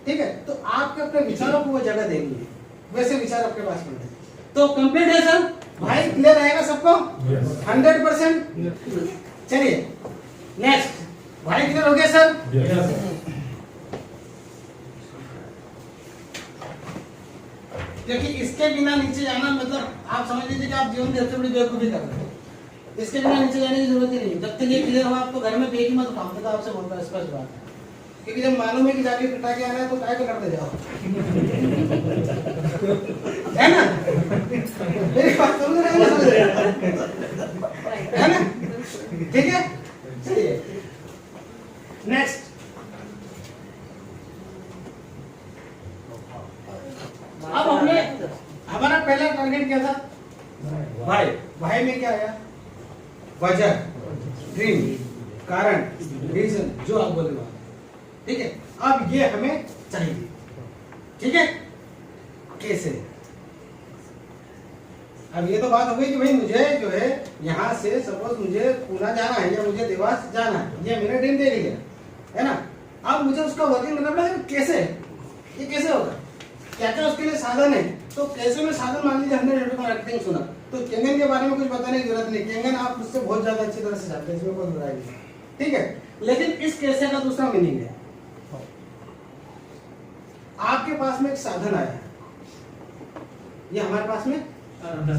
ठीक है। तो आपके अपने विचारों को वो जगह देनी है, वैसे विचार आपके पास मिलते हैं। तो कंप्लीट है सर? भाई क्लियर रहेगा सबको? 100%? चलिए नेक्स्ट। भाई क्लियर हो गया सर? क्योंकि इसके बिना नीचे जाना मतलब आप समझ लीजिए कि आप जीवन की सबसे बड़ी बेवकूफी कर रहे हैं। इसके बिना नीचे जाने की जरूरत ही नहीं। जब तक ये क्लियर हो, आपको घर में पेट मत उठाओ, तो आपसे बोलता है स्पष्ट बात है। क्योंकि जब मालूम है कि जाके पिटा के आना है तो काय पे करते जाओ, है ना? मेरी बात समझ रहे हैं ना? ठीक है, चलिए नेक्स्ट। अब हमने, हमारा पहला टारगेट क्या था? भाई। भाई में क्या आया? वजह, ड्रीम, कारण, रीजन, जो आप बोले वहां। ठीक है। अब ये हमें चाहिए। ठीक है। कैसे? अब ये तो बात हो गई कि भाई मुझे जो है यहाँ से सपोज मुझे पूना जाना है या मुझे देवास जाना है, ये मैंने ड्रीम देख लिया, है ना। अब मुझे उसका वर्किंग करना पड़ेगा। कैसे? ये कैसे होगा? क्या क्या उसके लिए साधन है? तो कैसे में साधन, मान लीजिए हमने नेटवर्क मार्केटिंग सुना, तो केंगन के बारे में कुछ बताने की जरूरत नहीं। केंगन आप मुझसे बहुत ज्यादा अच्छी तरह से जानते हैं, इसमें कोई बुराई नहीं। ठीक है। लेकिन इस कैसे का दूसरा मीनिंग है, आपके पास में एक साधन आया है, ये हमारे पास में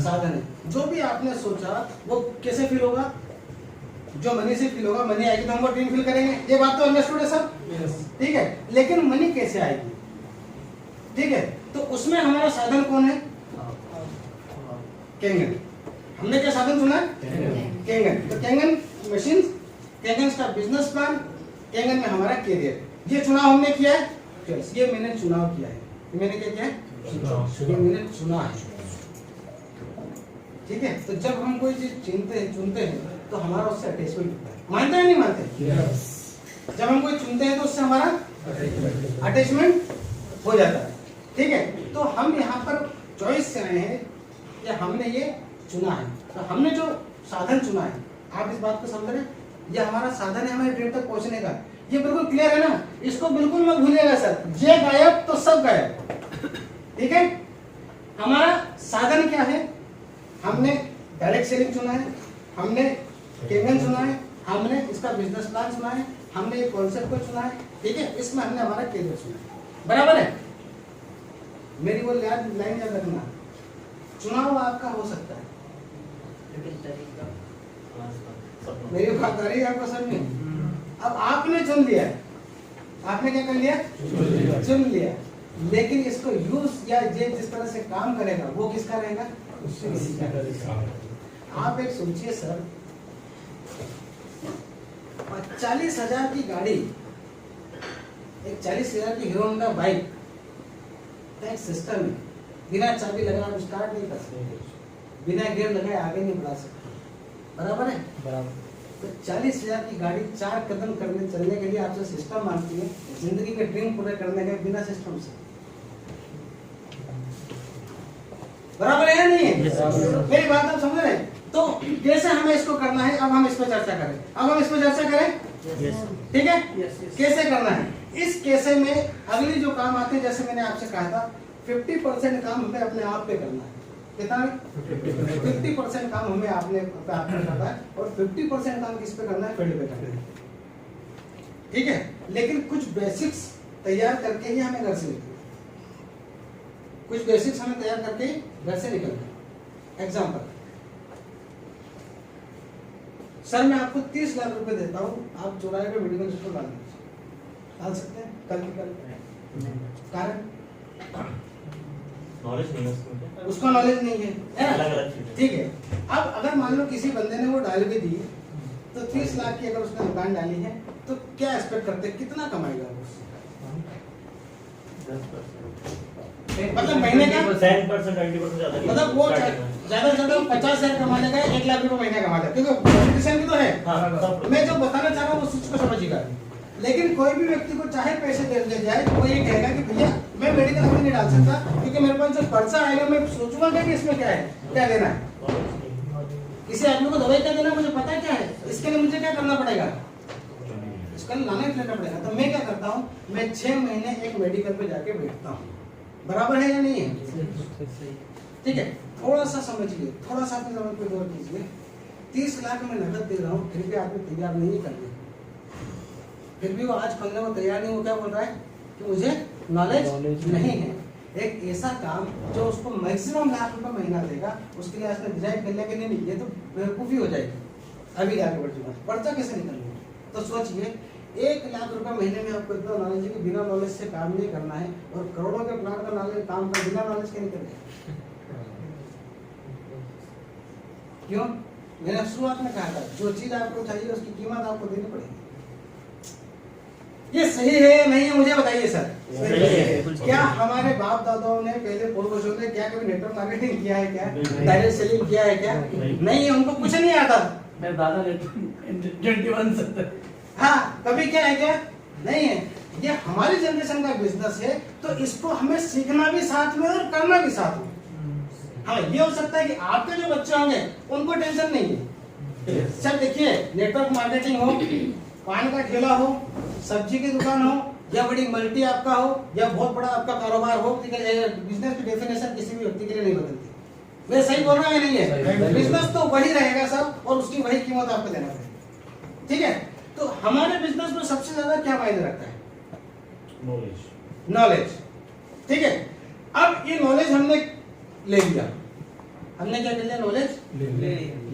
साधन है। जो भी आपने सोचा वो कैसे फील होगा? जो मनी से फील होगा। मनी आएगी तो हम वो ड्रीम फील करेंगे। ये बात तो अंडरस्टूड है सब? ठीक है। लेकिन मनी कैसे आएगी? ठीक है। तो उसमें हमारा साधन कौन है? केंगन। हमने क्या साधन सुना है? केंगन। तो केंगन मशीन, केंगन का बिजनेस प्लान, केंगन में हमारा कैरियर, ये चुनाव हमने किया है। ये मैंने चुनाव किया है। मैंने क्या किया है? ये मैंने चुना है। ठीक है। तो जब हम कोई चीज चुनते हैं तो हमारा उससे अटैचमेंट होता है। मानते हैं नहीं मानते? जब हम कोई चुनते हैं तो उससे हमारा अटैचमेंट हो जाता है। ठीक है। तो हम यहाँ पर चॉइस से आए हैं कि हमने ये चुना है, तो हमने जो साधन चुना है, आप इस बात को समझ रहे हैं? ये हमारा साधन है हमारे ड्रीम तक पहुंचने का। ये बिल्कुल क्लियर है ना? इसको बिल्कुल मत भूलिएगा सर। ये गायब तो सब गायब। ठीक है। हमारा साधन क्या है? हमने डायरेक्ट सेलिंग चुना है, हमने केंगन चुना है, हमने इसका बिजनेस प्लान चुना है, हमने एक कॉन्सेप्ट को चुना है। ठीक है। इसमें हमने हमारा कैरियर चुना है। बराबर है? मेरी वो लाइन याद रखना, चुनाव आपका हो सकता है, मेरी बात आ रही है आपको समझ में? अब आपने चुन लिया, आपने क्या कर लिया? चुन लिया, लेकिन इसको यूज या ये जिस तरह से काम करेगा वो किसका रहेगा? आप एक सोचिए सर, 40,000 की गाड़ी, एक 40,000 की हीरो होंडा बाइक का एक सिस्टम है, बिना चाबी लगाए आप स्टार्ट नहीं कर सकते, बिना गियर लगाए आगे नहीं बढ़ा सकते, बराबर है? बराबर। तो 40,000 की गाड़ी 4 कदम करने चलने के लिए आपसे सिस्टम मांगती है, जिंदगी के ड्रीम पूरे करने के बिना सिस्टम से, बराबर है या नहीं है? मेरी बात आप समझ रहे हैं? तो कैसे हमें इसको करना है, अब हम इस पर चर्चा करें। अब हम इस पर चर्चा करें, ठीक है? कैसे करना है? इस कैसे में अगली जो काम आते हैं, जैसे मैंने आपसे कहा था 50% काम हमें अपने आप पे करना है। कितना? 50% काम हमें आपने आप पे करना है और 50% काम किस पे करना है? फील्ड पे करना है, ठीक है? लेकिन कुछ बेसिक्स तैयार करके ही हमें घर से निकलना, कुछ बेसिक्स हमें तैयार करके घर से निकलना। एग्जाम्पल, सर मैं आपको 30 लाख रुपए देता हूँ, आप चौराहे पे मेडिकल स्टोर डाल सकते हैं कल की कल? कारण नॉलेज नहीं है उसका नॉलेज नहीं है, अलग-अलग चीजें। ठीक है? अब अगर मान लो किसी बंदे ने वो डाल भी दी, तो 30 लाख की अगर उसने दुकान डाली है, तो क्या एक्सपेक्ट करते हैं कितना कमाएगा वो? 10%, मतलब महीने का 10%, 20% ज्यादा। मतलब वो ज्यादा से ज्यादा 50,000 कमा लेगा, 1 लाख रुपए महीना कमा लेगा, क्योंकि कंपटीशन भी तो है। हाँ, मैं जो बताना चाह रहा हूँ उस चीज को समझिएगा। लेकिन कोई भी व्यक्ति को चाहे पैसे दे जाए, वो ये कहेगा कि भैया मैं मेडिकल में नहीं डाल सकता, क्योंकि मेरे पास जो पर्चा आएगा मैं सोचूंगा कि इसमें क्या है, क्या लेना है। किसी आदमी को दवाई क्या देना मुझे पता है क्या है, इसके लिए मुझे क्या करना पड़ेगा? इसका लाना ही लेना पड़ेगा। तो मैं क्या करता हूँ, मैं 6 महीने एक मेडिकल पे जाके बैठता हूँ, बराबर है या नहीं है? ठीक है? थोड़ा सा समझिए, थोड़ा सा अपने समझ पे गौर कीजिए। 30 लाख में नकद दे रहा हूँ, फिर भी आदमी तैयार नहीं है करने, फिर भी वो आज करने को तैयार नहीं। वो क्या बोल रहा है कि मुझे नॉलेज नहीं है। एक ऐसा काम जो उसको मैक्सिमम लाख रुपए महीना देगा, उसके लिए आज डिजाइन कर लेंगे, नहीं ये तो बेवकूफ़ी हो जाएगी। अभी आगे बढ़ चुका, पर्चा कैसे निकलना? तो सोचिए 1 लाख रुपए महीने में आपको इतना नॉलेज है कि बिना नॉलेज से काम नहीं करना है, और करोड़ों के प्लान का नॉलेज काम का बिना नॉलेज के नहीं करेगा। क्यों? मैंने शुरुआत में कहा था, जो चीज आपको चाहिए उसकी कीमत आपको देनी पड़ेगी। ये सही है या नहीं है, मुझे बताइए सर। सही है। क्या हमारे बाप दादाओं ने, पहले पूर्वजों ने क्या कभी नेटवर्क मार्केटिंग किया है क्या? डायरेक्ट सेलिंग किया है क्या? नहीं है, उनको कुछ नहीं आता। मेरे दादा ने 21 से हाँ, कभी क्या है क्या? नहीं है। ये हमारी जनरेशन का बिजनेस है, तो इसको हमें सीखना भी साथ में और करना भी साथ में। हाँ, ये हो सकता है कि आपके जो बच्चे होंगे उनको टेंशन नहीं है। सर देखिए, नेटवर्क मार्केटिंग हो, पान का ठेला हो, सब्जी की दुकान हो, या बड़ी मल्टी आपका हो, या बहुत बड़ा आपका कारोबार हो, बिजनेस की डेफिनेशन किसी भी व्यक्ति के लिए नहीं बदलती। मैं सही बोल रहा हूँ या नहीं है? बिजनेस तो वही रहेगा सब, और उसकी वही कीमत आपको देना पड़ेगा, ठीक है? तो हमारे बिजनेस में सबसे ज्यादा क्या मायने रखता है? नॉलेज, ठीक है? अब ये नॉलेज हमने ले लिया, हमने क्या कर लिया? नॉलेज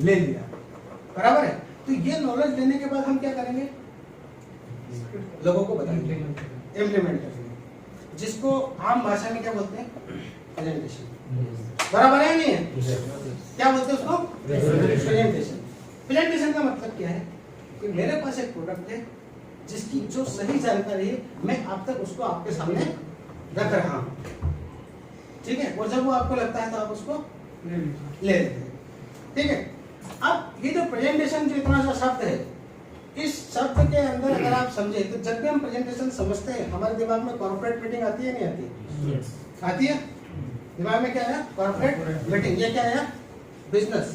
ले लिया, बराबर है? तो ये नॉलेज लेने के बाद हम क्या करेंगे? लोगों को बताएंगे, इम्प्लीमेंट करेंगे, जिसको आम भाषा में क्या बोलते हैं? प्रेजेंटेशन, बराबर है नहीं है? क्या बोलते हैं उसको? प्रेजेंटेशन। प्रेजेंटेशन का मतलब क्या है कि मेरे पास एक प्रोडक्ट है जिसकी जो सही जानकारी है, मैं अब तक उसको आपके सामने रख रहा हूं, ठीक है? और जब वो आपको लगता है तो आप उसको ले लेते हैं, ठीक है? अब ये जो प्रेजेंटेशन, जो इतना सा शब्द है, इस शब्द के अंदर अगर आप समझे, तो जब भी हम प्रेजेंटेशन समझते हैं, हमारे दिमाग में कॉर्पोरेट मीटिंग आती है नहीं आती? आती है। दिमाग में क्या है? Corporate meeting. ये क्या है? बिजनेस।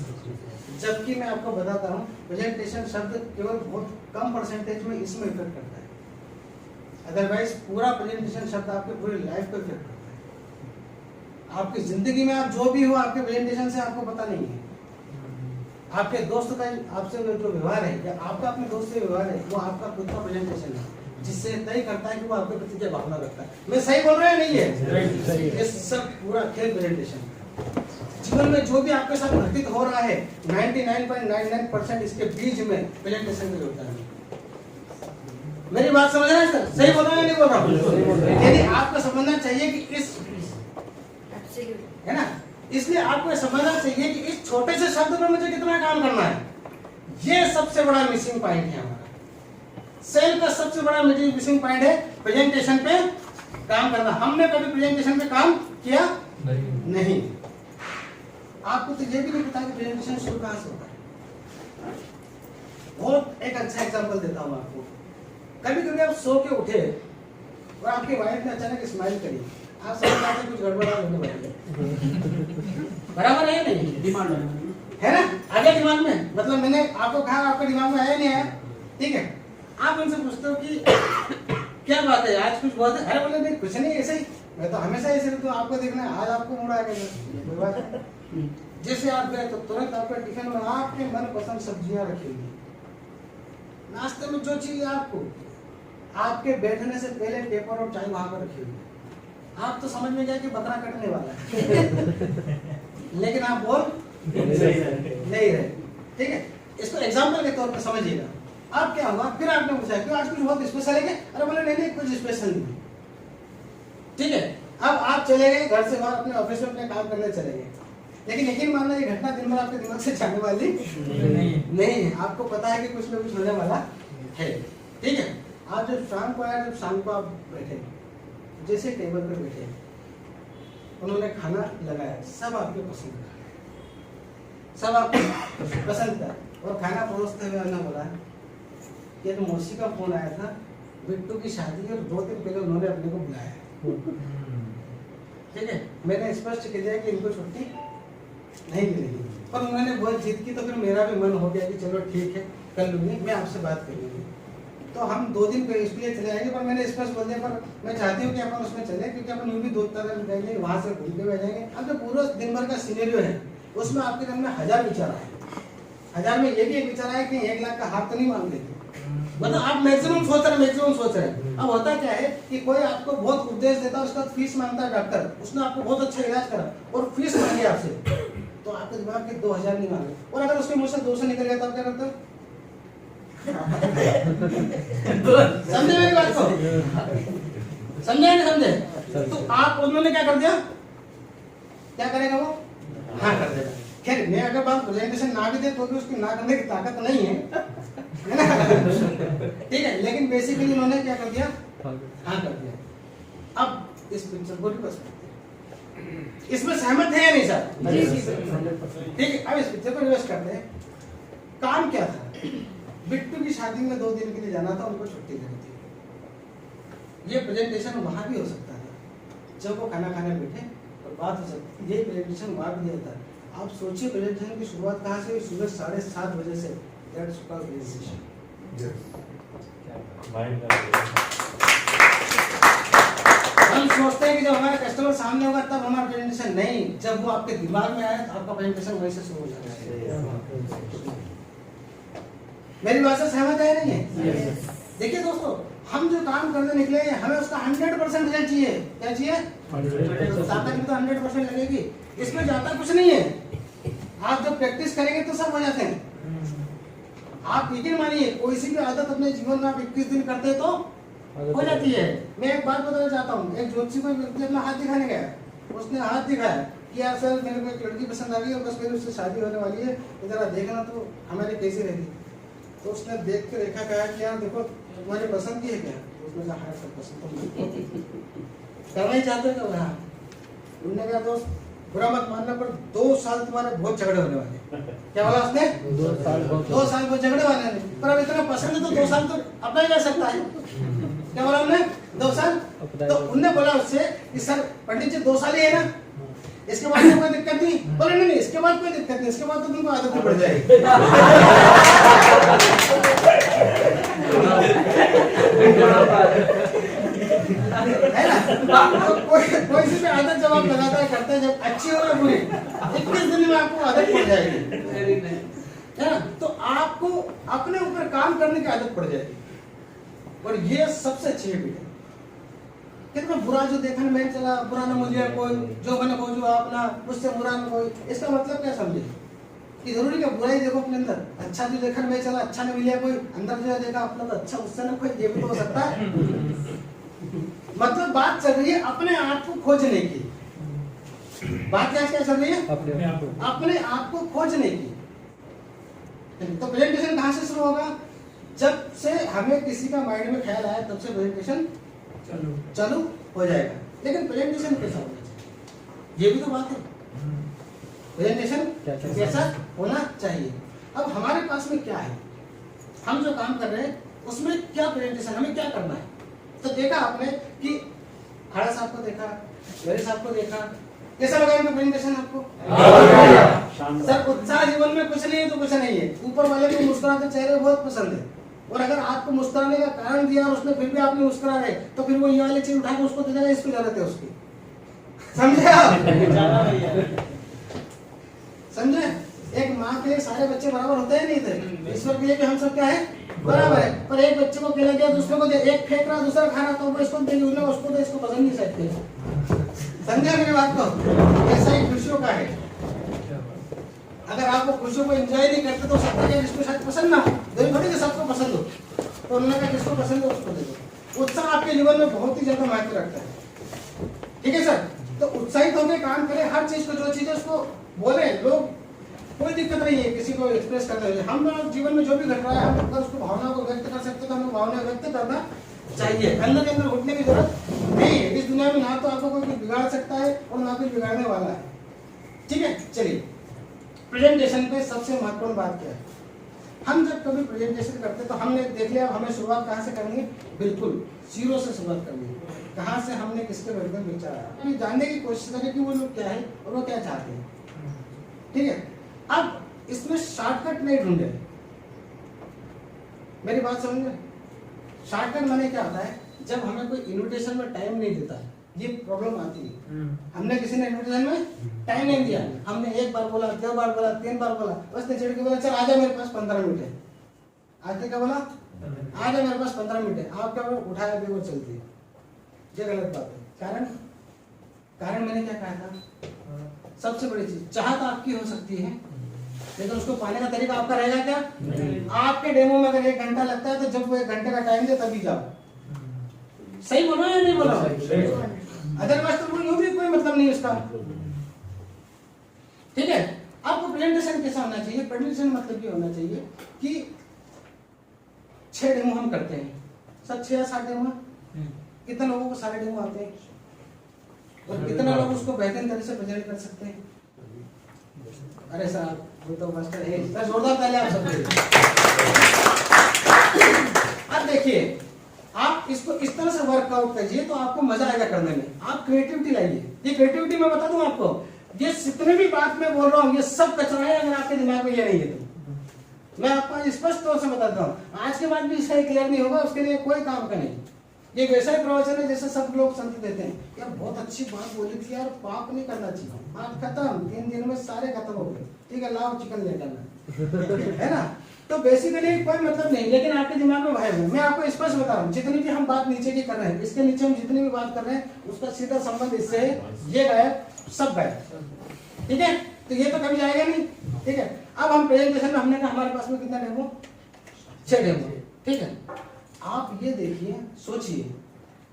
जबकि मैं आपको बताता हूँ, प्रेजेंटेशन शब्द केवल बहुत कम परसेंटेज में इसमें इफेक्ट करता है, अदरवाइज पूरा प्रेजेंटेशन शब्द आपके पूरी लाइफ को इफेक्ट करता है। आपकी जिंदगी में आप जो भी हो, आपके प्रेजेंटेशन से आपको पता नहीं है। आपके दोस्त का आपसे जो व्यवहार है, या आपका अपने दोस्त से व्यवहार है, वो आपका खुद का प्रेजेंटेशन है, जिससे तय करता है कि वो आपके प्रति क्या भावना रखता है। मैं सही बोल रहा हूँ नहीं है? ये सब पूरा खेल प्रेजेंटेशन। जीवन में जो भी आपके साथ घटित हो रहा है, 99.99% इसके बीच में प्रेजेंटेशन में होता है। मेरी बात समझ रहे हैं सर? सही बोल रहा हूं या नहीं बोल रहा हूं? यदि आपको समझना चाहिए कि इस, Absolutely. है ना, इसलिए आपको ये समझना चाहिए कि इस छोटे से शब्द में मुझे कितना काम करना है। ये सबसे बड़ा मिसिंग पॉइंट है हमारा। सेल का सबसे बड़ा मिसिंग पॉइंट है प्रेजेंटेशन पे काम करना। हमने कभी प्रेजेंटेशन पे काम किया नहीं। आपको तो ये भी नहीं पता कि प्रेजेंटेशन शुरू कहां से होता है। बहुत एक अच्छा एग्जांपल देता हूं आपको। कभी कभी आप सो के उठे और आपकी वाइफ ने अचानक स्माइल करी, आप समझ जाते कुछ गड़बड़ा होने वाली है। बराबर है नहीं? डिमांड है ना, आ गया दिमाग में। मतलब मैंने आपको कहा, आपके दिमाग में आया नहीं आया, ठीक है। आप उनसे पूछते हो कि क्या बात है आज कुछ बात है? अरे बोले नहीं कुछ नहीं, ऐसे ही, मैं तो हमेशा ऐसे रहता हूं, आपको देखना है आज आपको मूड आ गया। जैसे आप गए तो तुरंत आपके टिफिन में आपके मनपसंद सब्जियां रखी हुई, नाश्ते में जो चीज आपको, आपके बैठने से पहले पेपर और चाय वहां पर रखी हुई। आप तो समझ में गए कि बकरा कटने वाला है लेकिन आप बोल नहीं रहे, ठीक है। इसको एग्जाम्पल के तौर पर समझिएगा। अब क्या हुआ, फिर आपने पूछा क्यों आज कुछ बहुत स्पेशल है क्या? अरे बोले नहीं कुछ स्पेशल नहीं, ठीक है। अब आप चले गए घर से बाहर, अपने ऑफिस में अपने काम करने चले गए, लेकिन यकीन मानना ये घटना दिन भर आपके दिमाग से जाने वाली नहीं। आपको पता है कि कुछ ना कुछ होने वाला है, ठीक है। आप जब शाम को आया, जब शाम को आप बैठे, जैसे टेबल पर बैठे, उन्होंने खाना लगाया, सब आपके पसंद का, सब आपको पसंद था। और खाना परोसते हुए उन्होंने बोला कि एक मौसी का फोन आया था, बिट्टू की शादी है और 2 दिन पहले उन्होंने अपने को बुलाया, ठीक है। मैंने स्पष्ट किया कि इनको छुट्टी नहीं मिलेगी, पर उन्होंने बहुत जिद की, तो फिर मेरा भी मन हो गया कि चलो ठीक है कर लूंगी, मैं आपसे बात कर लूंगी। तो हम 2 दिन पे इसलिए चले आएंगे, पर मैंने स्पष्ट बोल दिया, पर मैं चाहती हूँ कि अपन उसमें चले, क्योंकि अपन यूं भी 2 तरह जाएंगे, वहां से घूम के जाएंगे। अब जो पूरा दिन भर का सिनेरियो है उसमें आपके मन में 1000 विचार आए, 1000 में ये भी एक विचार आया कि 1 लाख का हाथ तो नहीं मांग लेते, मतलब आप मैक्सिमम सोच रहे हैं। अब होता क्या है कि कोई आपको बहुत उपदेश देता है, उसका फीस मांगता है डॉक्टर, उसने आपको बहुत अच्छा इलाज करा और फीस मांगी आपसे, तो आपके दिमाग के 2000 नहीं मांगे, और अगर उसके मुंह से 200 निकल गया तो आप क्या करते हो? समझे मेरी बात को? समझे नहीं समझे? तो आप, उन्होंने क्या कर दिया, क्या करेगा वो? हाँ कर देगा। खैर मैं अगर बात प्रेजेंटेशन ना भी दे तो भी उसकी ना करने की ताकत नहीं है ना, ठीक है। लेकिन बेसिकली उन्होंने क्या कर दिया, हाँ कर दिया। अब इस पिक्चर को रिवर्स करते हैं, इसमें सहमत है या नहीं सर? ठीक है। अब इस पिक्चर को रिवर्स करते हैं। काम क्या था, बिट्टू की शादी में 2 दिन के लिए जाना था, उनको छुट्टी लेनी थी। ये प्रेजेंटेशन वहां भी हो सकता था जब वो खाना खाने बैठे, और बात हो सकती थी ये प्रेजेंटेशन वहां भी होता है। आप सोचिए प्रेजेंटेशन की शुरुआत कहाँ से हुई? सुबह 7:30 बजे से। That's called presentation. हम सोचते हैं कि जब हमारे कस्टमर सामने होगा तब हमारा प्रेजेंटेशन, नहीं, जब वो आपके दिमाग में आए तो आपका प्रेजेंटेशन वहीं से शुरू हो जाएगा। मेरी बात से सहमत है नहीं है? देखिए दोस्तों, हम जो काम करने निकले हैं हमें उसका 100% रिजल्ट चाहिए। क्या चाहिए? ताकत भी तो 100% लगेगी, इसमें जाता कुछ नहीं है। आप जब प्रैक्टिस करेंगे तो सब हो जाते हैं। आप यकीन मानिए, कोई सी भी आदत अपने जीवन में आप 21 दिन करते हैं तो हो जाती है। मैं एक बात बताना चाहता हूँ, एक ज्योतिषी को व्यक्ति अपना हाथ दिखाने गया, उसने हाथ दिखाया कि यार सर मेरे को एक लड़की पसंद आ गई और बस मेरी उससे शादी होने वाली है, जरा देखना तो हमारी कैसी रहेगी। तो उसने देख के रेखा कहा कि यार देखो तुम्हारी पसंद की है क्या? उसने कहा हाँ सर पसंद तो करना ही चाहते हो। हाँ, उन्होंने कहा दोस्त बुरा मत मानना, पर 2 साल तुम्हारे बहुत झगड़े होने वाले। क्या बोला उसने? 2 साल बहुत झगड़े वाले हैं, पर अब इतना पसंद है तो 2 साल तो अपना ही कर सकता है। क्या बोला उन्होंने? 2 साल। तो उनने बोला उससे कि सर पंडित जी 2 साल ही है ना, इसके बाद कोई दिक्कत नहीं? बोले नहीं इसके बाद कोई दिक्कत नहीं, इसके बाद तो तुमको आदत ही पड़ जाएगी। है ना? तो कोई सी भी आदत जब आप लगातार करते हैं, जब अच्छी हो या बुरी, 21 दिन में आपको आदत पड़ जाएगी, है ना? तो आपको अपने ऊपर काम करने की आदत पड़ जाएगी, और ये सबसे अच्छी हैबिट है। कितना बुरा जो देखने में चला, बुरा न मुझे कोई, जो बने वो जो अपना, मुझसे बुरा न कोई, इसका मतलब क्या समझे? कि जरूरी क्या बुराई देखो अपने अंदर, अच्छा जो देखा मैं चला अच्छा नहीं मिला, कोई अंदर जो देखा अपना तो अच्छा उससे ना कोई, ये भी तो हो सकता है। मतलब बात चल रही है अपने आप को खोजने की, बात क्या चल रही है अपने आप को खोजने की। तो प्रेजेंटेशन कहाँ से शुरू होगा? जब से हमें किसी का माइंड में ख्याल आया तब से प्रेजेंटेशन चालू हो जाएगा। लेकिन प्रेजेंटेशन कैसा होना चाहिए, ये भी तो बात है। प्रेजेंटेशन कैसा होना चाहिए? अब हमारे पास में क्या है, हम जो काम कर रहे हैं उसमें क्या प्रेजेंटेशन, हमें क्या करना है। तो देखा आपने कि खड़ा साहब को देखा, गहरे साहब को देखा, कैसा लगा इनका प्रेजेंटेशन आपको? सर उत्साह जीवन में कुछ नहीं है तो कुछ नहीं है, ऊपर वाले को मुस्कुराते चेहरे बहुत पसंद है। और अगर आपको मुस्कुराने का कारण दिया और उसने फिर भी आप नहीं मुस्कुरा रहे तो फिर वो ये वाली चीज उठा के उसको दे देगा, इसको जरूरत है उसकी। समझे आप? समझे? एक माँ के लिए सारे बच्चे बराबर होते हैं नहीं थे, ईश्वर के लिए भी हम सब क्या है बराबर है। पर एक बच्चे को केला दिया दूसरे को एक फेंक रहा दूसरा खा रहा, तो वो इसको देगी उसको तो इसको पसंद नहीं सकते। समझे मेरी बात को? ऐसा ही खुशियों का है। अगर आप वो खुशियों को एंजॉय नहीं करते तो सबको क्या जिसको शायद पसंद ना हो, जरूरी थोड़ी कि सबको पसंद हो, तो उन्होंने कहा जिसको पसंद है उसको दे दो। उत्साह आपके जीवन में बहुत ही ज्यादा मायने रखता है, ठीक है सर? तो उत्साहित होकर काम करें, हर चीज को जो चीज है उसको बोले लोग, कोई दिक्कत नहीं है किसी को एक्सप्रेस करने में। हम लोग जीवन में जो भी घट रहा है हम अगर उसको भावना को व्यक्त कर सकते तो हमें भावना व्यक्त करना चाहिए, अंदर के अंदर घुटने की जरूरत नहीं है। इस दुनिया में ना तो आपको कोई बिगाड़ सकता है और ना कोई बिगाड़ने वाला है, ठीक है? चलिए, प्रेजेंटेशन पे सबसे महत्वपूर्ण बात क्या है? हम जब कभी प्रेजेंटेशन करते तो हमने देख लिया हमें शुरुआत कहाँ से करनी है, बिल्कुल जीरो से शुरुआत करनी है। कहाँ से हमने किसके बारे में विचार आया, जानने की कोशिश करें कि वो लोग क्या है और वो क्या चाहते हैं, ठीक है? अब इसमें शॉर्टकट नहीं ढूंढे, मेरी बात समझे? शॉर्टकट माने क्या होता है, जब हमें कोई इन्विटेशन में टाइम नहीं देता है, ये प्रॉब्लम आती है। हमने किसी ने इन्विटेशन में टाइम नहीं दिया, हमने एक बार बोला, दो बार बोला, तीन बार बोला, बस चिढ़ के बोला चल आजा मेरे पास 15 मिनट है। आके क्या बोला, आजा मेरे पास 15 मिनट है। आप क्या बोला, उठाया भी वो चलती है, ये गलत बात है। कारण मैंने क्या कहा था, सबसे बड़ी चीज चाहत आपकी हो सकती है लेकिन उसको पाने का तरीका आपका रहेगा क्या? आपके डेमो में अगर 1 घंटा लगता है तो जब वो 1 घंटे का टाइम दे तभी जाओ। सही बोलो या नहीं बोलो? अदरवाइज तो भी कोई मतलब नहीं उसका, ठीक है? आपको प्रेजेंटेशन कैसा होना चाहिए? प्रेजेंटेशन मतलब ये होना चाहिए कि 6 डेमो हम करते हैं सर, 6 या 7 डेमो। कितने लोगों को सारे डेमो आते हैं और कितने लोग उसको बेहतरीन तरह से प्रेजेंट कर सकते हैं? अरे सर वो तो मास्टर है, जोरदार ताली आप सबके। अब देखिए, आप इसको इस तरह से वर्कआउट कीजिए तो आपको मजा आएगा करने में। आप क्रिएटिविटी लाइए। ये क्रिएटिविटी मैं बता दूं आपको, ये जितने भी बात मैं बोल रहा हूँ ये सब कचरा है अगर आपके दिमाग में ये नहीं है तो। मैं आपको स्पष्ट तौर से बताता हूँ, आज के बाद भी इसका क्लियर नहीं होगा, उसके लिए कोई काम का नहीं। ये वैसा ही प्रवचन है जैसे सब लोग संत देते हैं, यार बहुत अच्छी बात बोली थी यार, पाप नहीं करना चाहिए, बात खत्म, 3 दिन में सारे खत्म हो गए, ठीक है लाओ चिकन ले करना है ना। तो बेसिकली कोई मतलब नहीं, लेकिन आपके दिमाग में भाई मैं आपको स्पष्ट बता रहा हूँ, जितनी भी हम बात नीचे की कर रहे हैं, इसके नीचे हम जितनी भी बात कर रहे हैं उसका सीधा संबंध इससे है, ये गायब सब गायब, ठीक है? तो ये तो कभी जाएगा नहीं, ठीक है? अब हम प्रेजेंटेशन में हमने कहा हमारे पास में कितना डेमो, 6 डेमो, ठीक है? आप ये देखिए, सोचिए,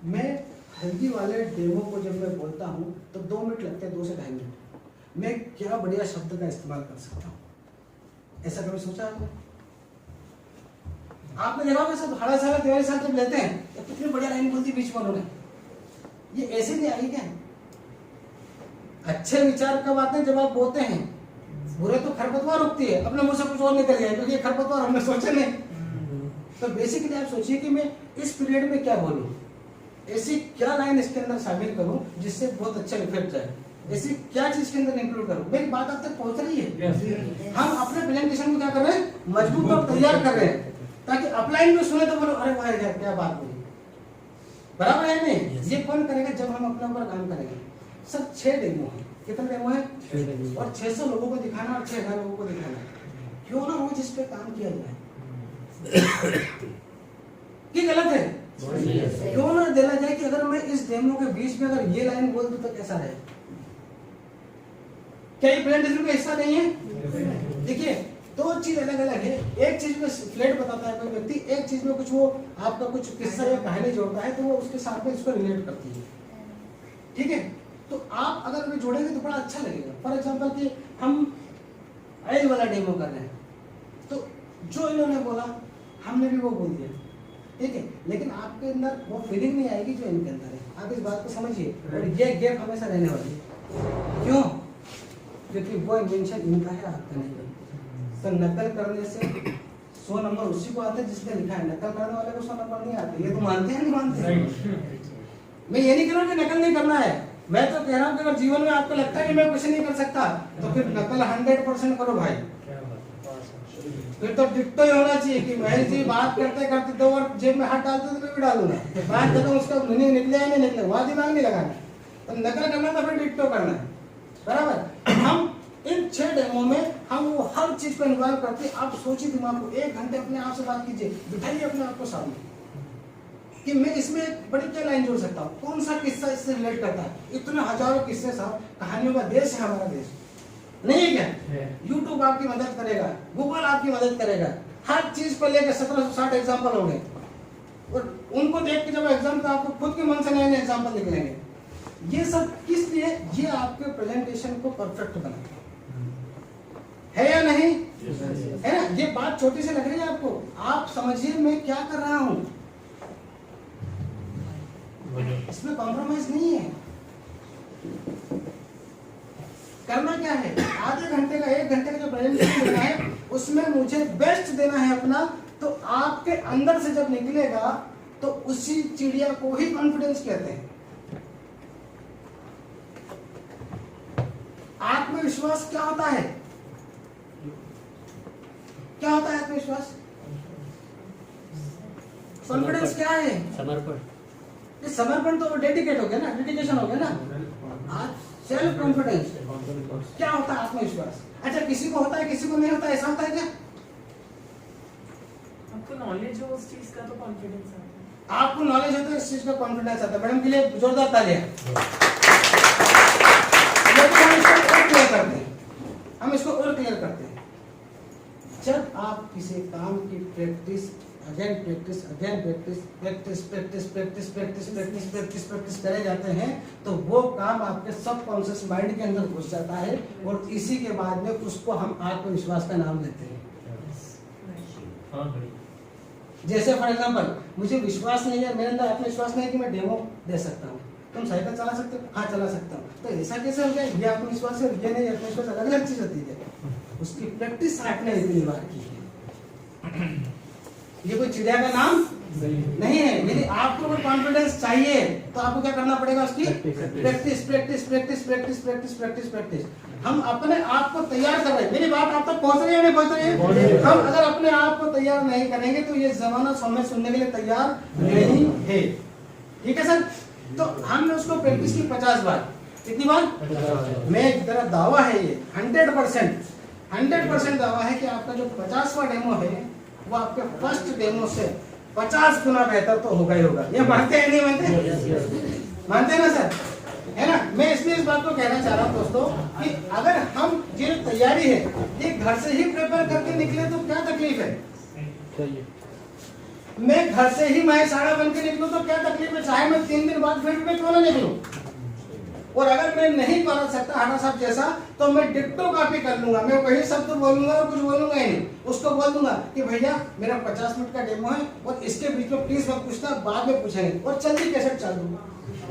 मैं हल्दी वाले डेमो को जब मैं बोलता हूँ तो 2 मिनट लगते हैं, 2 से 2.5 मिनट। मैं क्या बढ़िया शब्द का इस्तेमाल कर सकता हूँ, ऐसा कभी सोचा आपने? आपने देखा होगा सब हरा साल तिवारी साहब जब लेते हैं तो कितनी बढ़िया लाइन बोलती बीच में उन्होंने, ये ऐसे नहीं आई क्या? अच्छे विचार कब आते हैं? जब आप बोलते हैं। बुरे तो खरपतवार उगती है, अपने मुंह से कुछ और निकल गया क्योंकि खरपतवार हमने सोचा नहीं। तो बेसिकली आप सोचिए कि मैं इस पीरियड में क्या बोलूं, ऐसी क्या लाइन इसके अंदर शामिल करूं जिससे बहुत अच्छा इफेक्ट जाए, ऐसी क्या चीज के अंदर इंक्लूड करूं। मेरी बात आप तक पहुंच रही है? हम अपने प्रेजेंटेशन को क्या कर रहे हैं, मजबूत और तैयार कर रहे हैं ताकि अपलाइन में सुने तो बोलो अरे वाह यार क्या बात बोली, बराबर है नहीं? ये कौन करेगा जब हम अपने ऊपर काम करेंगे। सर 6 डेमो है, कितने डेमो है? और 600 लोगों को दिखाना और 6000 लोगों को दिखाना, क्यों ना वो जिस पे काम किया जाए कि गलत है, क्यों ना देना जाए कि अगर मैं इस डेमो के बीच में अगर ये लाइन बोल दूं तो कैसा रहे। क्या ये प्रेजेंटेशन का हिस्सा नहीं है? देखिए दो चीज अलग अलग है। एक चीज में फ्लैट बताता है कोई व्यक्ति, एक चीज में कुछ वो आपका कुछ किस्सा या कहानी जोड़ता है तो वो उसके साथ में इसको रिलेट करती है, ठीक है। तो आप अगर वे जोड़ेंगे तो बड़ा अच्छा लगेगा। फॉर एग्जाम्पल कि हम एज वाला डेमो कर रहे हैं तो जो इन्होंने बोला हमने भी वो बोल दिया, ठीक है, लेकिन आपके अंदर वो फीलिंग नहीं आएगी जो इनके अंदर है। आप इस बात को समझिए और ये गैप हमेशा रहने वाली है। क्यों? क्योंकि वो इन्वेंशन इनका है, आपका नहीं है। तो नकल करने से 100 नंबर उसी को आते हैं जिसने लिखा है, नकल करने वाले को 100 नंबर नहीं आते। ये तो मानते हैं नहीं मानते? मैं ये नहीं कह रहा हूँ कि नकल नहीं करना है, मैं तो कह रहा हूँ कि अगर जीवन में आपको लगता है कि मैं कुछ नहीं कर सकता तो फिर नकल 100% करो भाई। फिर तो डिक्टो ही होना चाहिए कि महेश जी बात करते करते 2 बार जेब में हाथ डालते तो मैं भी डालूंगा, बात खत्म, उसका मीनिंग निकले या नहीं निकले वहां दिमाग नहीं लगाना। तो नकल करना तो फिर डिक्टो करना है, बराबर। हम इन 6 डेमो में हम वो हर चीज को इन्वॉल्व करते हैं। आप सोचिए दिमाग को 1 घंटे अपने आप से बात कीजिए, बिठाइए अपने आप को सामने कि मैं इसमें एक बड़ी क्या लाइन जोड़ सकता हूँ, कौन सा किस्सा इससे रिलेट करता है। इतने हजारों किस्से साहब, कहानियों का देश है हमारा देश, नहीं है क्या? यूट्यूब आपकी मदद करेगा, गूगल आपकी मदद करेगा, हर चीज को लेकर 1760 एग्जाम्पल होंगे और उनको देख के जब एग्जाम तो आपको खुद के मन से नए नए एग्जाम्पल निकलेंगे। ये सब किस लिए? ये आपके प्रेजेंटेशन को परफेक्ट बनाता है या नहीं? है ना? ये बात छोटी सी लग रही है आपको, आप समझिए मैं क्या कर रहा हूं, इसमें कॉम्प्रोमाइज नहीं है। करना क्या है, आधे घंटे का 1 घंटे का जो प्रेजेंटेशन देना है उसमें मुझे बेस्ट देना है अपना। तो आपके अंदर से जब निकलेगा तो उसी चिड़िया को ही कॉन्फिडेंस कहते हैं। आत्मविश्वास क्या होता है? क्या होता है आत्मविश्वास? कॉन्फिडेंस क्या है? समर्पण। ये समर्पण तो डेडिकेट हो गया ना, डेडिकेशन हो गया ना। आज सेल्फ कॉन्फिडेंस क्या होता है? आत्मविश्वास। अच्छा, किसी को होता है किसी को नहीं होता, ऐसा होता है क्या? आपको नॉलेज हो उस चीज का तो कॉन्फिडेंस आता है। आपको नॉलेज होता है इस चीज का कॉन्फिडेंस आता है। मैडम के लिए जोरदार तालियां। हम इसको और क्लियर करते हैं, हम इसको और क्लियर करते हैं। जब आप किसी काम की practice again practice again practice practice practice practice practice practice practice practice करे जाते हैं तो वो काम आपके सबकॉन्शियस माइंड के अंदर घुस जाता है और इसी के बाद में उसको हम आत्मविश्वास का नाम देते हैं। जैसे फॉर एग्जांपल मुझे विश्वास नहीं है, मेरे अंदर आत्मविश्वास नहीं है कि मैं डेमो दे सकता हूँ। तुम साइकिल चला सकते हो? हाँ चला सकता हूँ। तो ऐसा कैसे हो गया? ये आत्मविश्वास है, ये नहीं, आत्मविश्वास अलग अलग चीज होती है। उसकी प्रैक्टिस आपने इतनी बार की है। ये कोई चिड़िया का नाम नहीं है। यदि आपको कोई कॉन्फिडेंस चाहिए तो आपको क्या करना पड़ेगा? उसकी practice practice practice practice practice practice practice. हम अपने आप को तैयार कर रहे हैं। मेरी बात आप तक पहुंच रही है नहीं पहुंच रही है? हम अगर अपने आप को तैयार नहीं करेंगे तो ये जमाना हमें सुनने के लिए तैयार नहीं है। ठीक है सर? तो हमने उसको प्रैक्टिस की 50 बार। कितनी बार? मेरा दावा है ये 100% दावा है कि आपका जो 50वां डेमो है वो आपके फर्स्ट डेमो से 50 गुना बेहतर तो होगा ही होगा। ये मानते हैं नहीं मानते? मानते हैं ना सर? है ना? मैं इसलिए इस बात को कहना चाह रहा हूँ दोस्तों कि अगर हम ये तैयारी है ये घर से ही प्रिपेयर करके निकले तो क्या तकलीफ है? मैं घर से ही मैं साड़ा बन के निकलूं तो क्या तकलीफ है? चाहे मैं 3 दिन बाद फील्ड में क्यों ना निकलूं। और अगर मैं नहीं कर सकता हाड़ा साहब जैसा तो मैं डिक्टो कॉपी कर लूंगा। मैं वही शब्द बोलूंगा और कुछ बोलूंगा ही नहीं। उसको बोल दूंगा कि भैया मेरा 50 मिनट का डेमो है और इसके बीच में प्लीज मत पूछना, बाद में पूछेंगे और जल्दी कैसेट चल दूंगा।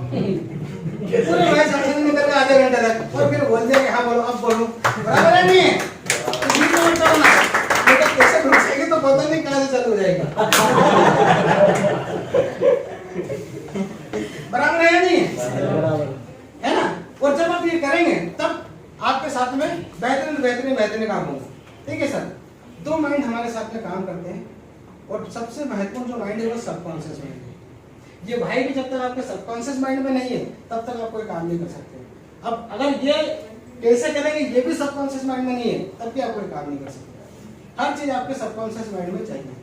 पूरे भाई सामने निकल के आधे घंटे तक और फिर बोल दिया कि हाँ बोलो अब बोलो। बराबर है नहीं है? कैसे घुसेगी तो पता नहीं कहां से चालू हो जाएगा। बराबर है नहीं? है ना? और जब आप ये करेंगे तब आपके साथ में बेहतरीन काम होगा। ठीक है सर? 2 माइंड हमारे साथ में काम करते हैं और सबसे महत्वपूर्ण जो माइंड है वो सबकॉन्शियस माइंड है। ये भाई भी जब तक आपके सबकॉन्शियस माइंड में नहीं है तब तक आप कोई काम नहीं कर सकते। अब अगर ये कैसे करेंगे ये भी सबकॉन्शियस माइंड में नहीं है तब भी आप कोई काम नहीं कर सकते। हर चीज आपके सबकॉन्शियस माइंड में चाहिए।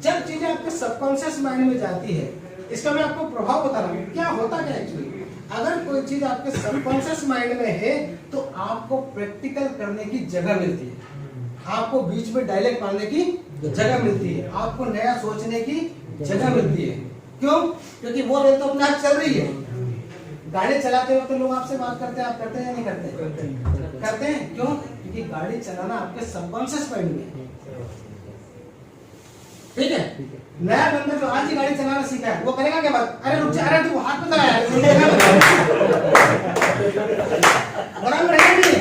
जब चीजें आपके सबकॉन्शियस माइंड में जाती है, इसका मैं आपको प्रभाव बता रहा हूँ क्या होता क्या एक्चुअली। अगर कोई चीज आपके सबकॉन्शियस माइंड में है तो आपको प्रैक्टिकल करने की जगह मिलती है, आपको बीच में डायलेक्ट मारने की जगह मिलती है, आपको नया सोचने की जगह मिलती है। क्यों? क्योंकि वो रेल तो अपने आप चल रही है। गाड़ी चलाते वक्त तो लोग आपसे बात करते हैं, आप करते हैं या नहीं करते? करते हैं। क्यों? क्योंकि गाड़ी चलाना आपके सबकॉन्शियस माइंड में है। ठीक है? नया बंदा जो आज ही गाड़ी चलाना सीखा है वो करेगा क्या बात? अरे रुक जा, अरे तू हाथ पे चलाया बराबर है नहीं?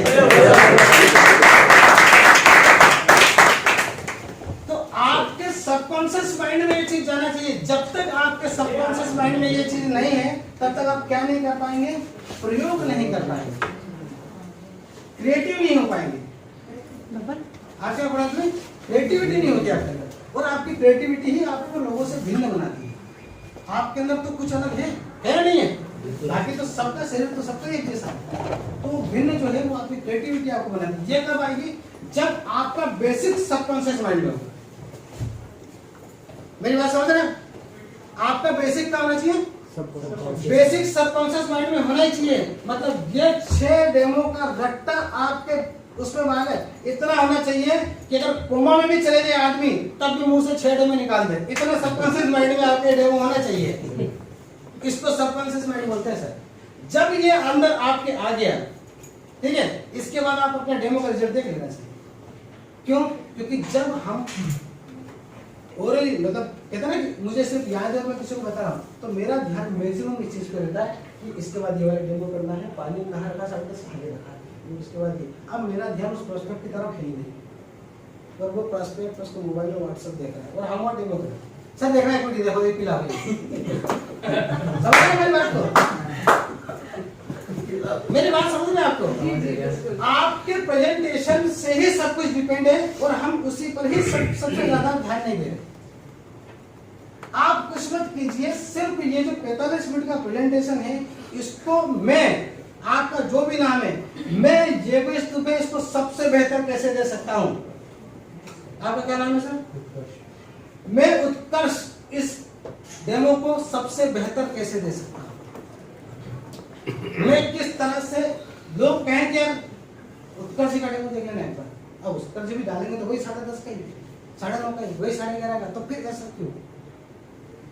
तो आपके सबकॉन्शियस माइंड में ये चीज जाना चाहिए। जब तक आपके सबकॉन्शियस माइंड में ये चीज नहीं है तब तक आप क्या नहीं कर पाएंगे? प्रयोग नहीं कर पाएंगे, क्रिएटिव नहीं हो पाएंगे। आज क्या पढ़ा तुमने? क्रिएटिविटी नहीं होती आप तक, और आपकी क्रिएटिविटी ही आपको लोगों से भिन्न बनाती है। आपके अंदर तो कुछ अलग है नहीं है? बाकी तो सबका शरीर तो सबका एक जैसा है, तो भिन्न जो है वो आपकी क्रिएटिविटी आपको बनाती है। ये कब आएगी? जब आपका बेसिक सबकॉन्शियस माइंड में हो। मेरी बात समझ रहे हैं? आपका बेसिक क्या होना चाहिए? बेसिक सबकॉन्शियस माइंड में होना ही चाहिए। मतलब ये 6 डेमो का रट्टा आपके उसमें मांग है, इतना होना चाहिए कि अगर कोमा में भी चले जाए आदमी तब भी मुंह से 6 डेमो निकाल दे। इतना सबकॉन्शियस माइंड में आपके डेमो होना चाहिए। इसको सबकॉन्शियस माइंड बोलते हैं सर। जब ये अंदर आपके आ गया, ठीक है, इसके बाद आप अपने डेमो का रिजल्ट देख लेना चाहिए। क्यों? क्योंकि जब हम ओरली मतलब कहते हैं ना कि मुझे सिर्फ याद है, मैं किसी को बता रहा हूँ तो मेरा ध्यान मैक्सिमम इस चीज पे रहता है कि इसके बाद ये वाला डेमो करना है, पानी कहाँ रखा, 10:30 आगे रखा, उसके बाद ये। अब मेरा ध्यान उस प्रोस्पेक्ट की तरफ है ही नहीं, और वो प्रोस्पेक्ट उसको मोबाइल में व्हाट्सएप देख रहा है और हम डेमो कर रहे हैं। सर देखना है, कुछ देखो, एक पिला समझ रहे मेरी बात को? मेरी बात समझ में आपको? आपके प्रेजेंटेशन से ही सब कुछ डिपेंड है और हम उसी पर ही सबसे ज्यादा ध्यान नहीं दे रहे। आप कुछ मत कीजिए, सिर्फ ये जो 45 मिनट का प्रेजेंटेशन है इसको मैं, आपका जो भी नाम है, मैं योगेश दुबे इसको सबसे बेहतर कैसे दे सकता हूं। आपका क्या नाम है सर? मैं उत्कर्ष इस डेमो को सबसे बेहतर कैसे दे सकता हूं। मैं किस तरह से, लोग कहें कि यार उत्कर्ष का डेमो देख लेना है, अब उत्कर्ष भी डालेंगे तो वही 10:30 का ही, 9:30 का ही, वही 11:30 का, तो फिर ऐसा क्यों?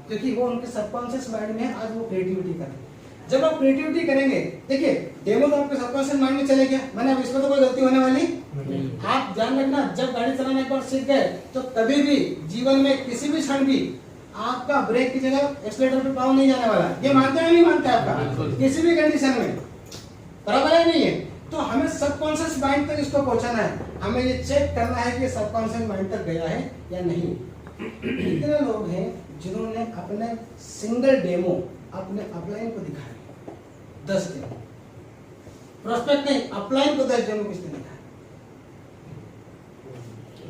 क्योंकि वो उनके सबकॉन्शियस माइंड में आज वो क्रिएटिविटी कर रहे हैं। जब आप क्रिएटिविटी करेंगे, देखिए डेमो तो आपके सबकॉन्शियस माइंड में चले गया, मैंने अब इसमें तो कोई गलती होने वाली नहीं। आप ध्यान रखना, जब गाड़ी चलाना एक बार सीख गए तो कभी भी जीवन में किसी भी क्षण भी आपका ब्रेक की जगह एक्सीलरेटर पे पाँव नहीं जाने वाला। ये मानते हैं नहीं मानते? आपका किसी भी कंडीशन में बराबर है नहीं है? तो हमें सबकॉन्शियस माइंड तक इसको पहुंचाना है, हमें ये चेक करना है कि सबकॉन्शियस माइंड तक गया है या नहीं। कितने लोग हैं जिन्होंने अपने सिंगल डेमो अपने अपलाइन को दिखाया? 10 डेमो, प्रोस्पेक्ट नहीं, अपलाइन को 10 डेमो किसने दिखाया?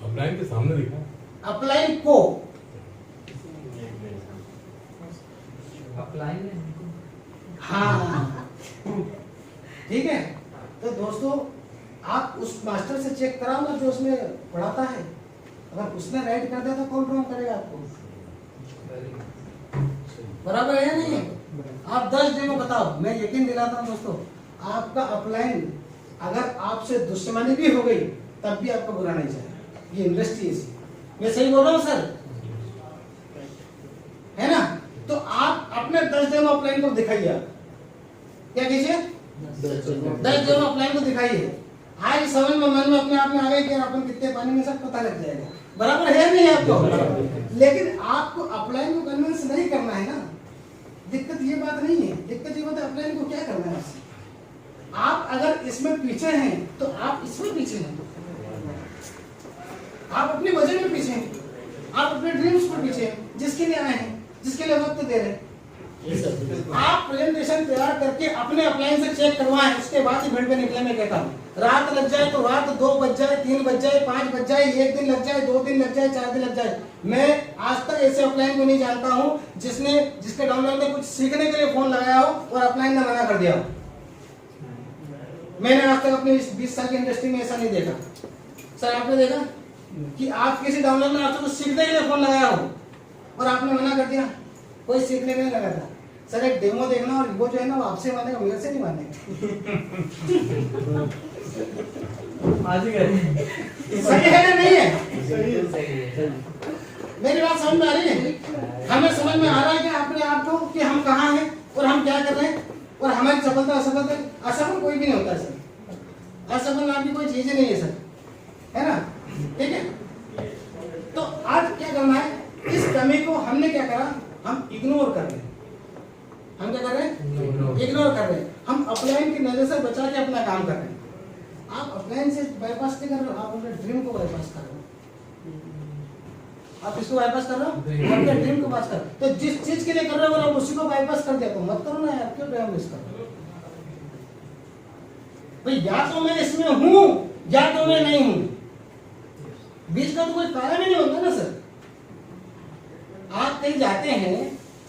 अपलाइन के सामने दिखा, अपलाइन को अपलाइन हाँ ठीक है। तो दोस्तों आप उस मास्टर से चेक कराओ ना जो उसमें पढ़ाता है, अगर उसने राइट कर दिया तो कौन रॉन्ग करेगा आपको? बराबर है या नहीं है? आप 10 डेमो बताओ, मैं यकीन दिलाता हूं दोस्तों, आपका अपलाइन अगर आपसे दुश्मनी भी हो गई तब भी आपको बुरा नहीं जाएगा। ये इंडस्ट्री ऐसी, मैं सही बोल रहा हूं सर? है ना? तो आप अपने 10 डेमो अपलाइन को दिखाइए। क्या कीजिए? 10 डेमो अपलाइन को दिखाइए। आज समझ में मन में अपने आप में आ गया कि अपन कितने पानी में, सब पता लग जाएगा। बराबर है नहीं आपको? लेकिन आपको अपलाइन को कन्विंस नहीं करना है ना। दिक्कत ये बात नहीं है, दिक्कत ये बात है अपलाइन को क्या करना है। आप अगर इसमें पीछे हैं तो आप इसमें पीछे हैं, आप अपने बजट में पीछे हैं, आप अपने ड्रीम्स पर पीछे हैं, जिसके लिए आए हैं, जिसके लिए वक्त दे रहे हैं। आप प्रेजेंटेशन तैयार करके अपने अपलाइन से चेक करवाएं, उसके बाद ही भीड़ पे निकले। मैं कहता हूँ रात लग जाए तो रात 2 बज जाए, 3 बज जाए, 5 बज जाए, 1 दिन लग जाए, 2 दिन लग जाए, 4 दिन लग जाए। मैं आज तक ऐसे अपलाइन को नहीं जानता हूँ जिसके डाउनलोड में कुछ सीखने के लिए फोन लगाया हो और अपलाइन ने मना कर दिया हो। मैंने आज तक अपनी 20 साल की इंडस्ट्री में ऐसा नहीं देखा। सर आपने देखा कि आप किसी डाउनलोड में आपसे कुछ सीखने के लिए फोन लगाया हो और आपने मना कर दिया? कोई सीखने के लिए लगा था, सर एक डेमो देखना और वो जो है ना वो आपसे मानेगा, मेरे से नहीं मानेगा। आज ही गए। सही है या नहीं है? सही है। मेरी बात समझ में आ रही है? हमें समझ में आ रहा है कि अपने आप को कि हम कहाँ हैं और हम क्या कर रहे हैं और हमारी सफलता असफल कोई भी नहीं होता है सर। असफल नाम की कोई चीज ही नहीं है सर, है ना? ठीक है, तो आज क्या करना है, इस कमी को हमने क्या करा, हम इग्नोर कर रहे हैं। हम क्या कर रहे हैं? इग्नोर कर रहे हैं। हम अपलाइन की नजर से बचा के अपना काम कर रहे हैं। आप अपलाइन से बाईपास नहीं कर रहे हो, आप अपने ड्रीम को बाईपास कर रहे हो। आप इसको बाईपास कर रहे हो, अपने ड्रीम को बाईपास कर रहे हो। तो जिस चीज के लिए कर रहे हो अगर आप उसी को बाईपास कर दिया तो मत करो ना यार, क्यों टाइम वेस्ट कर रहे हो भाई? या तो मैं इसमें हूं या तो मैं नहीं हूं, बीच का तो कोई कारण ही नहीं होता ना सर। आप कहीं जाते हैं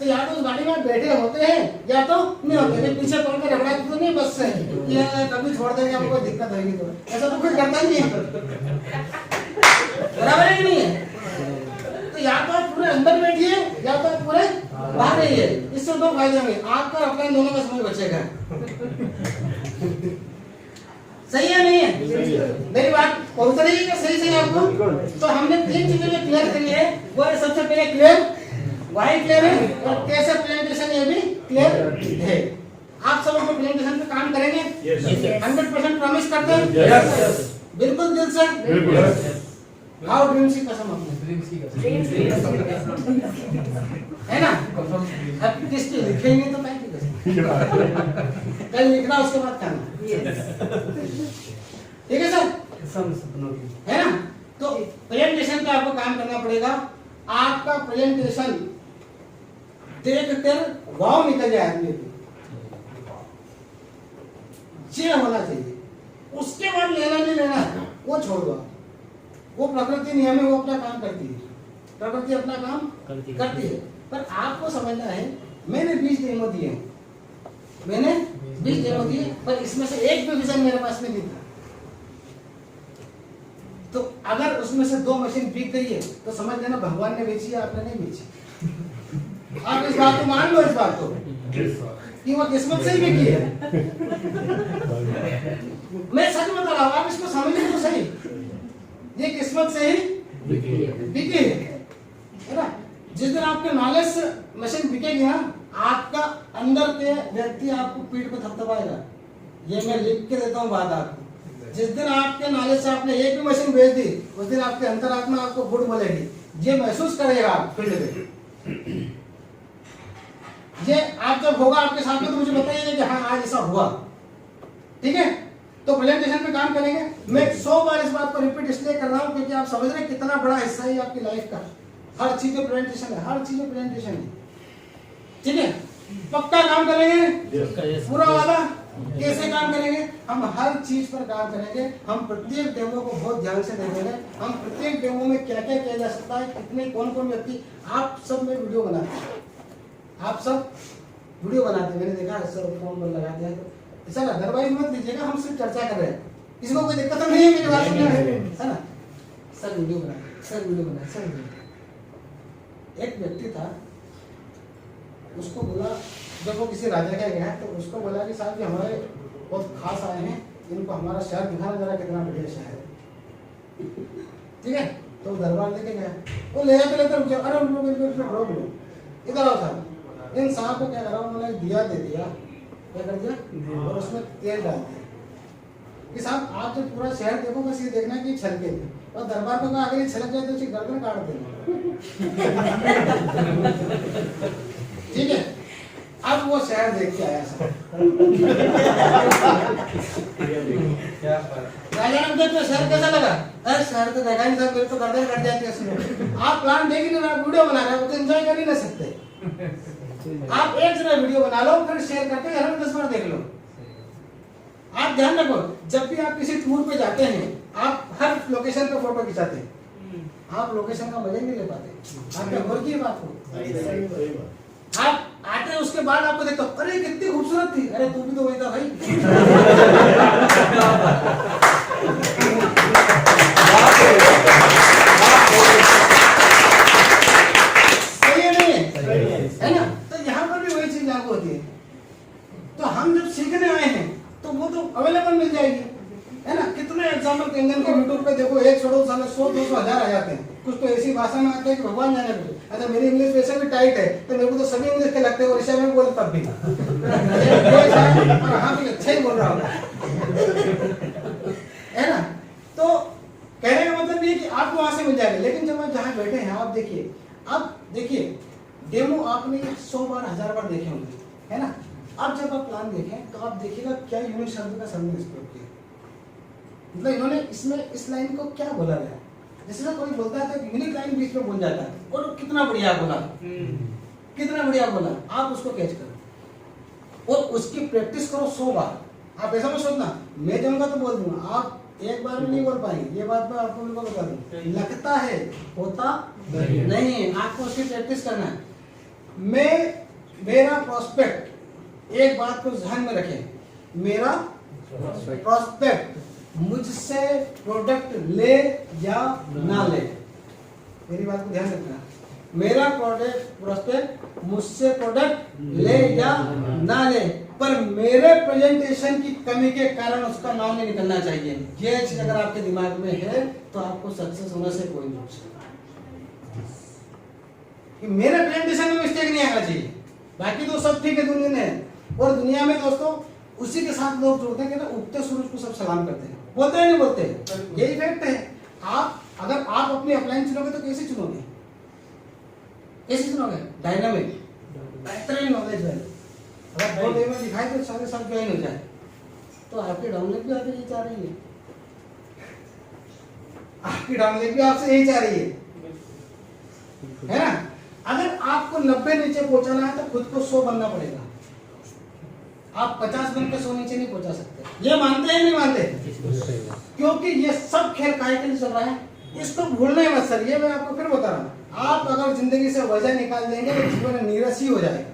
तो या तो उस गाड़ी में बैठे होते हैं या तो नहीं होते। पीछे पड़ के रगड़ा तो नहीं बस से ये कभी छोड़ देंगे, आपको कोई दिक्कत होगी तो ऐसा तो कोई करता नहीं है, बराबर है कि नहीं है? तो या तो आप पूरे अंदर बैठिए या तो आप पूरे बाहर रहिए। इससे दो फायदे होंगे, आपका और अपना दोनों का समय बचेगा। सही है नहीं है? मेरी बात पहुंच रही है सही से आपको? तो हमने 3 चीजें जो क्लियर करी है वो है, सबसे पहले क्लियर, वाई क्लियर है और कैसे प्रेजेंटेशन ये भी क्लियर है। आप सब अपने प्रेजेंटेशन पे काम करेंगे? 100% प्रॉमिस करते हैं? बिल्कुल दिल से? खाओ ड्रीम्स की कसम अपने, है ना? अब किसकी लिखेंगे तो मैं की कसम, कल लिखना उसके बाद खाना, ठीक है सर? है ना? तो प्रेजेंटेशन पे आपको काम करना पड़ेगा। आपका प्रेजेंटेशन देखकर वाव निकल जाए आदमी को, ये होना चाहिए। उसके बाद लेना नहीं लेना वो छोड़ दो, वो प्रकृति नियम है, वो अपना काम करती है, प्रकृति अपना काम करती है। पर आपको समझना है, मैंने 20 डेमो दिए, मैंने 20 डेमो दिए, पर इसमें से एक भी विजन मेरे पास में नहीं था। तो अगर उसमें से 2 मशीन बिक गई है तो समझ लेना भगवान ने बेची है, आपने नहीं बेची। आप इस बात को मान लो, इस बात को कि वो किस्मत से ही बिकी है। मैं सच बता रहा हूँ, आप इसको समझिए तो सही, ये किस्मत से ही बिकी है ना? जिस दिन आपके नॉलेज से मशीन बिकेगी ना, आपका अंदर के व्यक्ति आपको पीठ पे थपथपाएगा। ये मैं लिख के देता हूँ बात आपको। जिस दिन आपके नॉलेज से आपने एक भी मशीन बेच दी, उस दिन आपके अंतरात्मा आपको गुड बोलेगी, ये महसूस करेगा आप फील्ड में। ये आप जब होगा आपके साथ में तो मुझे बताइएगा कि हाँ आज ऐसा हुआ, ठीक है? तो प्रेजेंटेशन पे काम करेंगे। मैं 100 बार इस बात को रिपीट इसलिए कर रहा हूँ क्योंकि आप समझ रहे हैं कितना बड़ा हिस्सा है आपकी लाइफ का। हर चीज में प्रेजेंटेशन है, हर चीज में प्रेजेंटेशन है, ठीक है? पक्का काम करेंगे, पूरा वाला। कैसे काम करेंगे? हम हर चीज पर काम करेंगे। हम प्रत्येक डेमो को बहुत ध्यान से देखेंगे। हम प्रत्येक डेमो में क्या क्या किया जा सकता है, कितने कौन कौन व्यक्ति, आप सब में वीडियो बनाते हैं, आप सब वीडियो बनाते हैं। मैंने देखा सर फोन पर लगा दिया तो सर अदरवाइज मत लीजिएगा, हम सिर्फ चर्चा कर रहे हैं, इसमें कोई दिक्कत नहीं है। मेरी बात सुनिए, है ना? सर वीडियो बनाए, सर वीडियो बनाए, सर वीडियो। एक व्यक्ति था, उसको बोला, जब वो किसी राजा के गया तो उसको बोला कि साहब ये हमारे बहुत खास आए हैं, इनको हमारा शहर दिखाना जरा कितना बढ़िया शहर है, ठीक है? तो दरबार लेके गया, वो ले जाते लेते रुक, अरे इधर आओ साहब। इन साहब को क्या करा, उन्होंने दिया दे दिया, क्या कर दिया, और उसमें तेल डाल दिया कि साहब आप जो पूरा शहर देखो, बस ये देखना कि छलके, और दरबार को अगर ये छलक जाए तो उसकी गर्दन काट देना, ठीक है? अब वो शहर देख के आया साहब, राजा ने देखो शहर कैसा लगा, अरे शहर तो देखा नहीं साहब, मेरे तो गर्दन कट जाती है उसमें। आप प्लान देख ही नहीं, वीडियो बना रहे हो तो एंजॉय कर ही नहीं सकते। आप एक जगह वीडियो बना लो, फिर शेयर करके घर में 10 बार देख लो। आप ध्यान रखो, जब भी आप किसी टूर पे जाते हैं, आप हर लोकेशन पे फोटो खिंचाते हैं, आप लोकेशन का मजा नहीं ले पाते। आपके घर की बात हो, आप आते हैं उसके बाद आपको देखते हो, अरे कितनी खूबसूरत थी, अरे तू भी तो वही था भाई। सही है नहीं है ना? तो यहाँ पर भी वही चीज लागू तो अवेलेबल मिल जाएगी, है ना। कितने एग्जाम्पल इंडियन के यूट्यूब पे देखो, 100 200 1000 आ जाते हैं। कुछ तो ऐसी भाषा में आते हैं कि भगवान जाने कुछ। अच्छा मेरी इंग्लिश वैसे भी टाइट है तो मेरे को तो सभी इंग्लिश के लगते हैं, और में बोले तब भी और हाँ भी अच्छा ही बोल रहा हूँ, है ना। तो कहने का मतलब ये कि आपको वहां से मिल जाएगा। लेकिन जब आप जहाँ बैठे हैं, आप देखिए, अब देखिए डेमो आपने 100 बार 1000 बार देखे होंगे, है ना। अब जब आप प्लान देखें तो आप देखिएगा क्या यूनिक शब्द का शब्द प्रयोग किया, मतलब इन्होंने इसमें इस लाइन को क्या बोला गया। जैसे ना कोई बोलता है तो यूनिक लाइन बीच में बोल जाता है, और कितना बढ़िया बोला, कितना बढ़िया बोला, आप उसको कैच करो और उसकी प्रैक्टिस करो 100 बार। आप ऐसा मत सोचना मैं जाऊंगा तो बोल दूंगा, आप एक बार में नहीं बोल पाएंगे। ये बात मैं आपको बिल्कुल बता दूं, लगता है होता नहीं है, आपको उसकी प्रैक्टिस करना है। मेरा प्रोस्पेक्ट, एक बात को ध्यान में रखें, मेरा प्रोस्पेक्ट मुझसे प्रोडक्ट ले या ना ले, मेरी बात को ध्यान रखना। मेरा प्रोस्पेक्ट मुझसे प्रोडक्ट ले या ना ले, पर मेरे प्रेजेंटेशन की कमी के कारण उसका नाम नहीं निकलना चाहिए। ये चीज अगर आपके दिमाग में है तो आपको सक्सेस होने से कोई नहीं रोक सकता। कि मेरे प्रेजेंटेशन में मिस्टेक नहीं आना चाहिए, बाकी तो सब ठीक है दुनिया में। और दुनिया में दोस्तों उसी के साथ लोग जुड़ते हैं कि ना, उगते सूरज को सब सलाम करते हैं, बोलते हैं नहीं बोलते, यही फैक्ट है। आप अगर आप अपनी अपलाइन चुनोगे तो कैसे चुनोगे, कैसे चुनोगे? डायनामिक, बेहतरीन नॉलेज है। अगर 2 डे में दिखाई तो सारे सब ज्वाइन हो जाए, तो आपकी डाउनलोड भी आपसे यही चाह रही है, आपकी डाउनलोड भी आपसे यही चाह रही है ना। अगर आपको 90 नीचे पहुंचाना है तो खुद को 100 बनना पड़ेगा। आप 50 बन के 100 नीचे नहीं पहुंचा सकते। ये मानते हैं नहीं मानते? क्योंकि ये सब खेल काहे के लिए चल रहा है, इसको भूलना ही मत सर। ये मैं आपको फिर बता रहा हूँ, आप अगर जिंदगी से वजह निकाल देंगे तो जीवन नीरस ही हो जाएगा।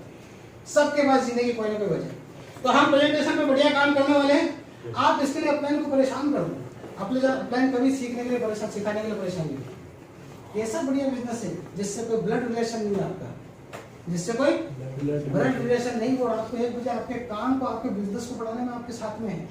सबके पास जिंदगी कोई ना कोई वजह। तो हम प्रेजेंटेशन में बढ़िया काम करने वाले हैं। आप इसके लिए अपलाइन को परेशान कर दो। अपलाइन कभी सीखने के लिए परेशान, सिखाने के लिए परेशान नहीं। ऐसा बढ़िया बिजनेस है जिससे कोई ब्लड रिलेशन नहीं है आपका, जिससे कोई ब्लड रिलेशन नहीं हो। आपको एक बजे आपके काम को, आपके बिजनेस को बढ़ाने में आपके साथ में है।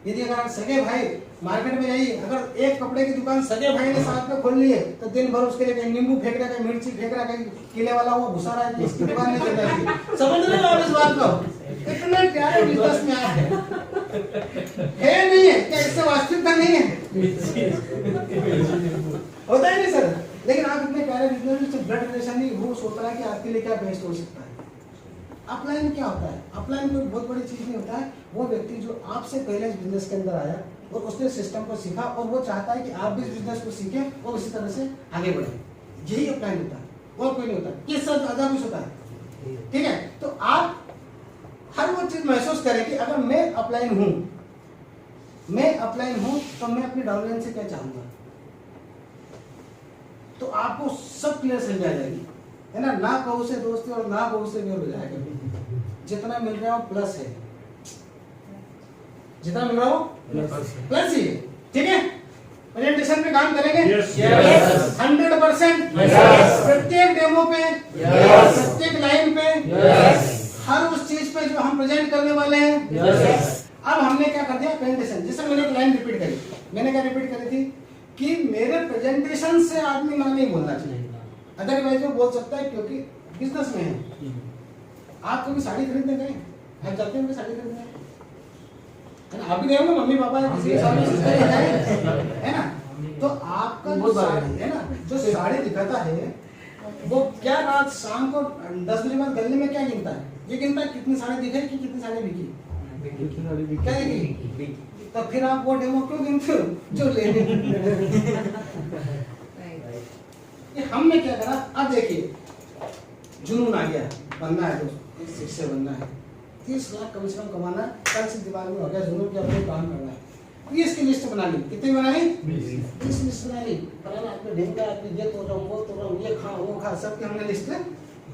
यदि अगर सगे भाई मार्केट में जाइए, अगर एक कपड़े की दुकान सगे भाई ने साथ में खोल ली है तो दिन भर उसके लिए कहीं नींबू फेंक रहा है, कहीं मिर्ची फेंक रहा है, कहीं किले वाला वो घुसा रहा है, इसकी दुकान नहीं चल रही है। समझ रहे हो आप इस बात को? इतने प्यारे बिजनेस में आप है नहीं है क्या? इससे वास्तविकता नहीं है, होता है नहीं सर। लेकिन आप इतने प्यारे बिजनेस में ब्लड रिलेशन नहीं, वो सोचता है कि आपके लिए क्या बेस्ट हो सकता है। अपलाइन क्या होता है? अपलाइन कोई बहुत बड़ी चीज नहीं होता है। वो व्यक्ति जो आपसे पहले इस बिजनेस के अंदर आया और उसने सिस्टम को सीखा और वो चाहता है कि आप भी इस बिजनेस को सीखें और उसी तरह से आगे बढ़े, यही अपलाइन होता है, और कोई नहीं होता। ये सब ज्यादा कुछ होता है, ठीक है। तो आप हर वो चीज महसूस करें कि अगर मैं अपलाइन हूं तो मैं अपनी डाउनलाइन से क्या चाहूंगा, तो आपको सब क्लियर समझ आ जाएगी, है ना। ना कहू से दोस्ती और ना कहू से हो जाएगा। जितना मिल रहा हो प्लस है, जितना मिल रहा हो प्लस ही है, ठीक है। प्रेजेंटेशन पे काम करेंगे 100%, प्रत्येक डेमो पे, प्रत्येक लाइन पे, हर उस चीज पे जो हम प्रेजेंट करने वाले हैं। अब हमने क्या कर दिया, प्रेजेंटेशन। जैसे मैंने एक लाइन रिपीट करी, मैंने क्या रिपीट करी थी कि मेरे प्रेजेंटेशन से आदमी ना नहीं बोलना चाहिए, अदरवाइज वो बोल सकता है, क्योंकि बिजनेस में है। आप कभी साड़ी खरीदने गए? आप जाते हैं साड़ी खरीदने, है ना? आप भी गए होंगे, मम्मी पापा किसी के साथ है ना। तो आपका जो साड़ी है ना, जो साड़ी दिखाता है वो क्या रात शाम को 10 बजे बाद गले में क्या गिनता है? ये गिनता है कितनी साड़ी दिखाई कि कितनी साड़ी बिकी, क्या दिखी। तो फिर आप वो डेमो क्यों गिनते हो जो लेने? हमने क्या करा, अब देखिए जुनून आ गया, बनना है दोस्तों, इस शिक्षक बनना है, 30 लाख कम से कम कमाना है। कल से दिमाग में हो गया जुनून के अपने काम करना है। 30 की लिस्ट बना ली, कितनी बनाई? 30 लिस्ट बना ली। फलाना आपने ढेंगा, आपने ये तोड़ रहा हूँ, वो तोड़ रहा हूँ, ये खा वो खा, सबकी हमने लिस्ट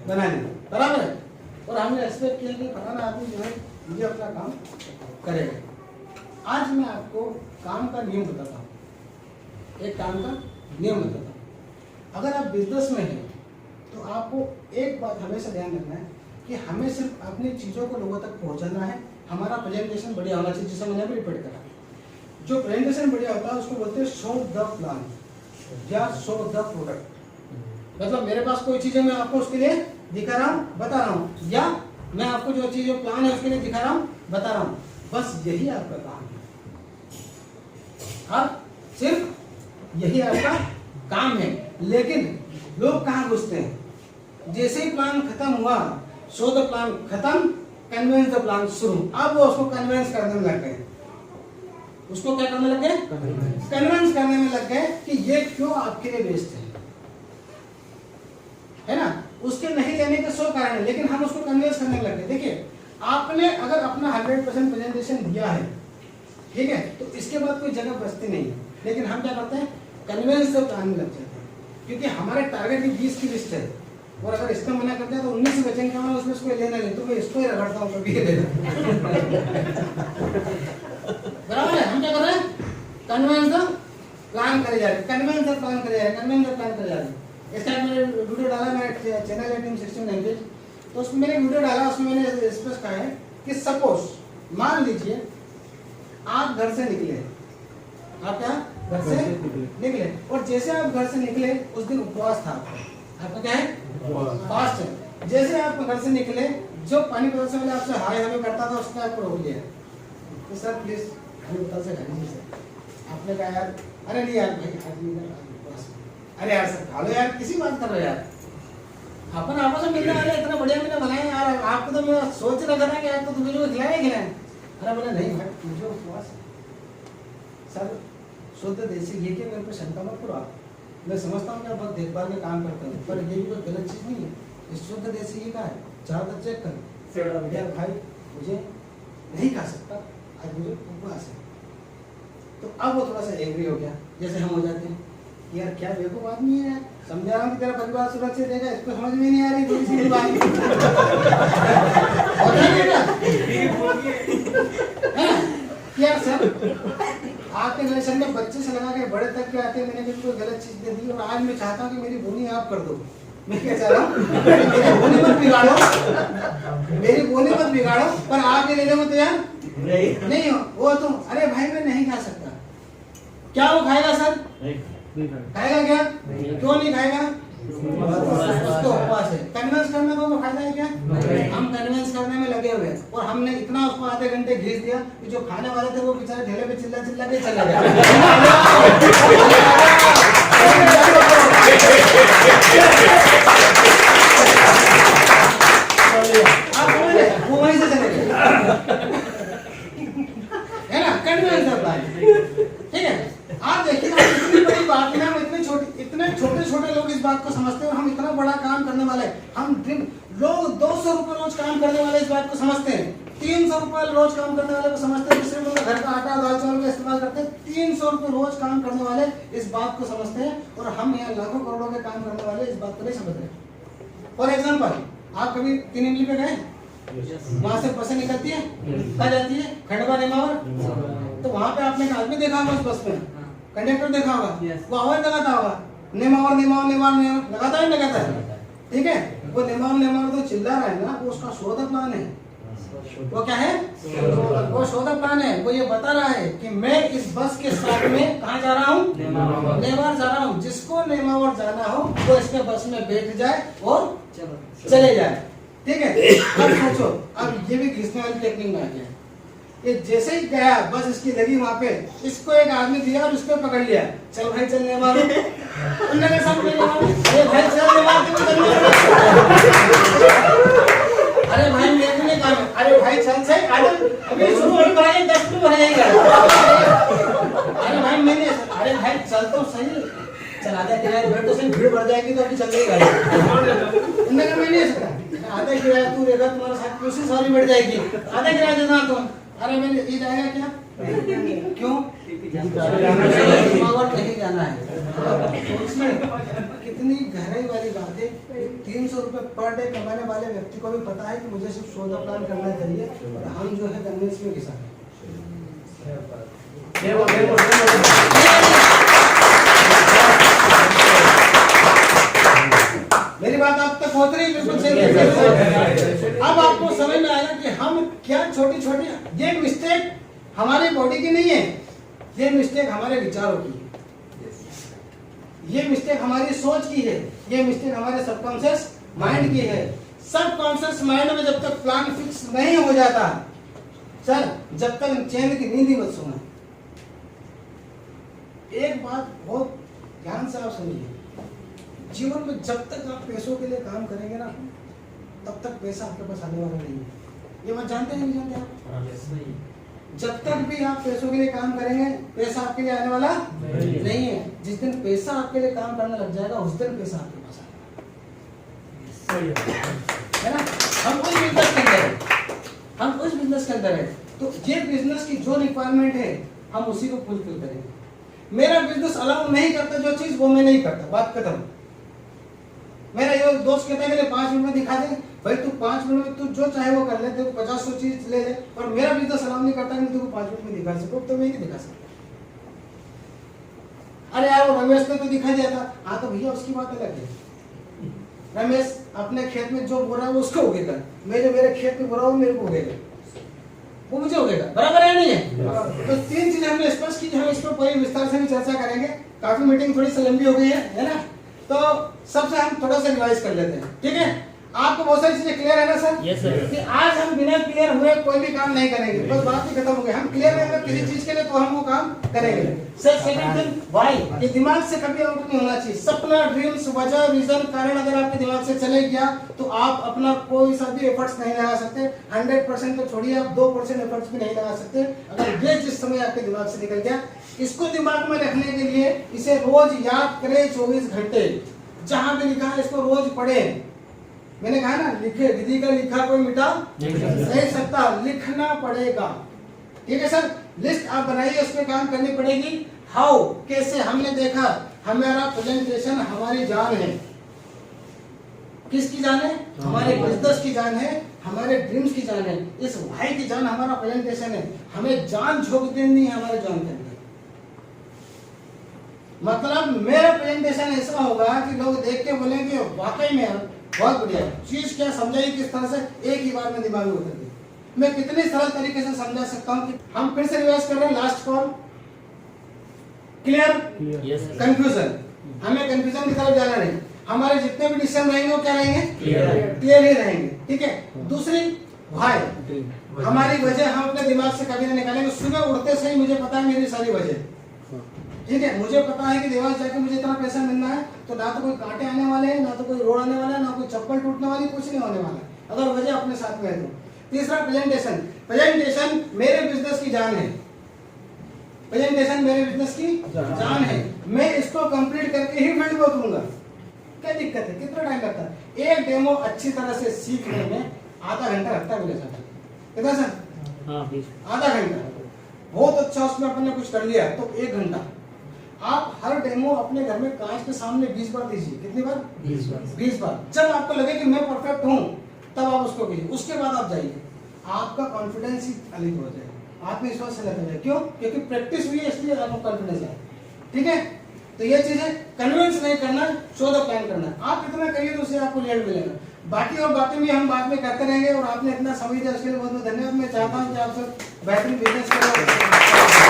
बना ली, बराबर है। और हमने एक्सपेक्ट किया कि फलाना आदमी जो है ये अपना काम करेगा। आज मैं आपको काम का नियम बताता हूँ, एक काम का नियम बताता हूँ। अगर आप बिजनेस में हैं तो आपको एक बात हमेशा ध्यान रखना है कि हमें सिर्फ अपनी चीज़ों को लोगों तक पहुंचाना है, हमारा प्रेजेंटेशन बढ़िया होना चाहिए, जिसे मैंने भी रिपीट करा। जो प्रेजेंटेशन बढ़िया होता है उसको बोलते हैं शो द प्लान या शो द प्रोडक्ट। मतलब मेरे पास कोई चीज है, मैं आपको उसके लिए दिखा रहा हूँ, बता रहा हूँ, या मैं आपको जो चीज प्लान है उसके लिए दिखा रहा हूँ, बता रहा हूँ। बस यही आपका काम है, अब सिर्फ यही आपका काम है। लेकिन लोग कहाँ घुसते हैं? जैसे ही प्लान खत्म हुआ, शो द प्लान खत्म, कन्वेंस द प्लान शुरू। अब वो उसको कन्वेंस करने में लग गए। उसको क्या करने लग गए? कन्वेंस करने में लग गए कि ये क्यों आपके लिए बेस्ट है ना? उसके नहीं लेने के 100 कारण है, लेकिन हम उसको कन्वेंस करने में लग गए। देखिए, आपने अगर अपना 100% प्रेजेंटेशन दिया है, ठीक है, तो इसके बाद कोई जगह बचती नहीं है। लेकिन हम क्या करते हैं? कन्वेंस द प्लान में लग जाते हैं, क्योंकि हमारे टारगेट की 20 की लिस्ट है, और अगर इसका मना करते हैं तो 19 से बचेंगे। मैं उसमें इसको लेना नहीं, तो मैं इसको ही रगड़ता हूँ कभी ये बराबर है। हम क्या कर रहे हैं? कन्वेंस द प्लान करे जा रहे हैं, कन्वेंस द प्लान करे जा रहे हैं, कन्वेंस द प्लान करे जा रहे हैं। इसका मैंने वीडियो डाला, मेरे चैनल है टीम 16 लैंग्वेज, तो उसमें मैंने वीडियो डाला, उसमें मैंने स्पेस कहा है कि सपोज मान लीजिए आप घर से निकले, आप क्या घर से निकले, और जैसे आप घर से निकले उस दिन उपवास था आपका क्या है? फास्ट है। जैसे आप घर से निकले, जो पानी परोसने वाला आपसे हाय हेलो करता था उसने आपको रोक लिया, तो सर प्लीज हमें बता से खाली सर। आपने कहा यार, अरे नहीं यार भाई आज नहीं उपवास, अरे यार सर खा लो यार, किसी बात कर रहे हो यार, अपन आपस में मिलने वाले इतना बढ़िया मैंने बनाए यार, आपको तो मैं सोच रहा था कि यार तो तुम्हें जो खिलाए। अरे बोले नहीं भाई मुझे उपवास सर, शुद्ध देसी घी के मेरे पे शंका मत करो आप, मैं समझता हूँ कि आप बहुत देखभाल के काम करते हैं, पर ये भी कोई गलत चीज़ नहीं है। इस शुद्ध देसी घी का है, चाहो चेक कर यार भाई मुझे नहीं खा सकता, आज मुझे उपवास है। तो अब वो थोड़ा सा एग्री हो गया, जैसे हम हो जाते हैं यार क्या बेवकूफ आदमी है यार, समझा रहा हूँ कि तेरा परिवार सुरक्षित रहेगा, इसको समझ में नहीं आ रही थोड़ी सी बात यार सर आपके रिलेशन में बच्चे से लगा के बड़े तक के आते, मैंने भी कोई गलत चीज दे दी, और आज मैं चाहता हूँ कि मेरी बोनी आप कर दो। मैं क्या चाह रहा हूँ? मेरी बोनी मत बिगाड़ो, मेरी बोनी मत बिगाड़ो, पर आप ये लेने को तैयार नहीं हो। वो तुम अरे भाई मैं नहीं खा सकता, क्या वो खाएगा सर? खाएगा क्या? क्यों नहीं खाएगा? उसको उपवास है। कन्विंस करने को फायदा है क्या? हम कन्विंस करने में लगे हुए हैं, और हमने इतना उसको आधे घंटे घिस दिया कि जो खाने वाले थे वो बेचारे ठेले पे चिल्ला चिल्ला के चले गए। वो वहीं से चले गए, है ना? कन्विंस करता है, ठीक है। आप देखिए इतनी बड़ी बात में हम इतने छोटे छोटे लोग इस बात को समझते हैं, हम इतना बड़ा काम करने वाले, हम लोग 200 रुपए रोज काम करने वाले इस बात को समझते हैं, 300 रुपए रोज काम करने वाले को समझते हैं, दूसरे लोग घर का आटा दाल चावल का इस्तेमाल करते हैं, 300 रुपए रोज काम करने वाले इस बात को समझते हैं, और हम यहाँ लाखों करोड़ों के काम करने वाले इस बात को नहीं समझ रहे। फॉर एग्जाम्पल, आप कभी 3 इमली पे गए? वहां से बसें निकलती है, कहाँ जाती है? खंडवा नेमावर। तो वहां पे आपने आदमी देखा होगा उस बस में, कंडक्टर देखा होगा, वो आवाज लगाता होगा नेमावर नेमावर नेमावर, लगाता है लगाता है, ठीक है। वो नेमावर नेमावर तो चिल्ला रहा है ना, वो उसका शोध प्लान है। वो क्या है? वो शोध प्लान है। वो ये बता रहा है कि मैं इस बस के साथ में कहाँ जा रहा हूँ? नेमावर जा रहा हूँ। जिसको नेमावर जाना हो वो इसमें बस में बैठ जाए और चले जाए, ठीक है। अब सोचो, अब ये भी घिसने वाली टेक्निक में आ गया। ये जैसे ही गया बस इसकी लगी वहां पे, इसको एक आदमी दिया और उसको पकड़ लिया, चल भाई चलने वालों, अरे भाई चलने वालों, अरे भाई मेरे ने कहा, अरे भाई चल सही, अभी शुरू हो रहा है, 10 मिनट रहेगा, अरे भाई मैंने, अरे भाई चल तो सही, चला दे किराया, बैठ तो सही, भीड़ बढ़ जाएगी तो अभी चल देगा, इनका मैं नहीं सकता, आधा किराया तू रहेगा, तुम्हारे साथ दूसरी सवारी बैठ जाएगी, आधा किराया देना तुम। अरे मैंने ये जाएगा क्या? क्यों? नहीं जाना है। तो इसमें कितनी गहराई वाली बात है। 300 रुपए पर डे कमाने वाले व्यक्ति को भी पता है कि मुझे सिर्फ शोध प्लान करना चाहिए, और हम जो है कन्विंस में घिसा मेरी बात आप तक पहुंच रही है? बिल्कुल सही। अब आपको समझ में आएगा कि हम क्या छोटी छोटी की नहीं है, ये मिस्टेक हमारे विचारों की है, ये मिस्टेक हमारी सोच की है, ये मिस्टेक हमारे सबकॉन्शियस माइंड की है। सबकॉन्शियस माइंड में जब तक प्लान फिक्स नहीं हो जाता सर, जब तक चैन की नींद ही मत सोना। एक बात बहुत ध्यान से आप सुनिए, जीवन में जब तक आप पैसों के लिए काम करेंगे ना, तब तक पैसा आपके पास आने वाला नहीं है। ये बात जानते हैं नहीं जानते आप? जब तक भी आप पैसों के लिए काम करेंगे, पैसा आपके लिए आने वाला नहीं है। जिस दिन पैसा आपके लिए काम करने लग जाएगा, उस दिन पैसा आपके पास आएगा, है ना? हम उस बिजनेस के अंदर है, हम उस बिजनेस के अंदर है, तो ये बिजनेस की जो रिक्वायरमेंट है हम उसी को फुलफिल करेंगे। मेरा बिजनेस अलाउ नहीं करता जो चीज, वो मैं नहीं करता, बात खत्म। मेरा ये दोस्त कहता है मेरे 5 मिनट में दिखा दे, भाई तू 5 मिनट में तू जो चाहे वो कर ले, तेरे को 50 चीज ले ले, पर मेरा बिजनेस अलाउ नहीं करता कि मैं तेरे को 5 मिनट में दिखा सकूं, तो मैं नहीं दिखा सकता। अरे यार वो रमेश ने तो दिखा दिया था, हाँ तो भैया उसकी बात अलग है। रमेश अपने खेत में जो बो रहा है वो उसको उगेगा, मैं जो मेरे खेत में बो रहा हूँ मेरे को उगेगा, वो मुझे उगेगा, बराबर है नहीं है? तो 3 चीजें हमने स्पष्ट की, हम इस पर पूरी विस्तार से भी चर्चा करेंगे। काफी मीटिंग थोड़ी सी लंबी हो गई है ना? तो सबसे हम थोड़ा सा रिवाइज कर लेते हैं, ठीक है? आपको बहुत सारी चीजें क्लियर है ना सर? Yes sir. कि आज हम बिना क्लियर हुए कोई भी काम नहीं करेंगे, बस बात ही खत्म हो गई। हम क्लियर रहेंगे किसी चीज के लिए तो हम वो काम करेंगे। सर सेकंड थिंग, व्हाई, ये दिमाग से कभी आउट नहीं होना चाहिए। सपना, ड्रीम्स, वजह, रीजन, कारण अगर आपके दिमाग से चले गया तो आप अपना कोई सा भी एफर्ट्स नहीं लगा सकते। 100% तो छोड़िए, आप 2% एफर्ट्स भी नहीं लगा सकते अगर ये जिस समय आपके दिमाग से निकल गया। इसको दिमाग में रखने के लिए इसे रोज याद करें 24 घंटे, जहां भी लिखा है इसको रोज पढ़े। मैंने कहा ना, लिखे विधि का लिखा कोई मिटा नहीं सकता, लिखना पड़ेगा, ठीक है सर? लिस्ट आप बनाइए, उस पर काम करनी पड़ेगी। हाउ, कैसे? हमने देखा हमारा प्रेजेंटेशन हमारी जान है। किसकी जान है? हमारे बिजनेस की जान है, हमारे ड्रीम्स की जान है, इस भाई की जान हमारा प्रेजेंटेशन है। हमें जान झोंक देनी है हमारे जान के अंदर। मतलब मेरा प्रेजेंटेशन ऐसा होगा कि लोग देख के बोलेंगे वाकई में यार बहुत बढ़िया चीज, क्या समझाई किस तरह से, एक ही बार में दिमाग में उतर गई। मैं कितने सरल तरीके से समझा सकता हूँ कि हम फिर से रिवाइज कर रहे हैं। Last call clear? कंफ्यूजन, हमें कंफ्यूजन की तरफ जाना नहीं। हमारे जितने भी डिसीजन रहेंगे वो क्या रहेंगे? क्लियर ही रहेंगे, ठीक है? दूसरी भाई, हमारी वजह हम अपने दिमाग से कभी नहीं निकालेंगे। सुबह उठते से ही मुझे पता है मेरी सारी वजह, ठीक है? मुझे पता है कि देवास जाके मुझे इतना पैसा मिलना है, तो ना तो कोई कांटे आने वाले हैं, ना तो कोई रोड आने वाला है, ना कोई चप्पल टूटने वाली, कुछ नहीं होने वाला है अगर वजह अपने साथ में है तो। तीसरा प्रेजेंटेशन, प्रेजेंटेशन मेरे बिजनेस की जान है। प्रेजेंटेशन मेरे बिजनेस की जान है, मैं इसको कंप्लीट करके ही फील्ड में उतरूंगा। क्या दिक्कत है? कितना टाइम लगता है? एक डेमो अच्छी तरह से सीखने में आधा घंटा लगता है मेरे साथ। कितना सर? हाँ प्लीज। आधा घंटा। बहुत अच्छा उसमें अपन ने कुछ कर लिया तो 1 घंटा। आप हर डेमो अपने घर में कांच के सामने 20 बार दीजिए। कितनी बार? 20 बार। जब आपको लगे कि मैं परफेक्ट हूँ तब आप उसको कीजिए, उसके बाद आप जाइए, आपका कॉन्फिडेंस ही अलग हो जाएगा, आत्मविश्वास से लगेगा। क्यों? क्योंकि प्रैक्टिस हुई है, इसलिए आपको कॉन्फिडेंस है, ठीक है? तो ये चीज है, कन्विंस नहीं करना, शो द प्लान करना। आप इतना करिए तो उससे आपको रिजल्ट मिलेगा। बाकी और बातें भी हम बाद में करते रहेंगे, और आपने इतना समय दिया उसके लिए बहुत बहुत धन्यवाद। मैं चाहता हूँ कि आप सब बेहतरीन बिजनेस करो।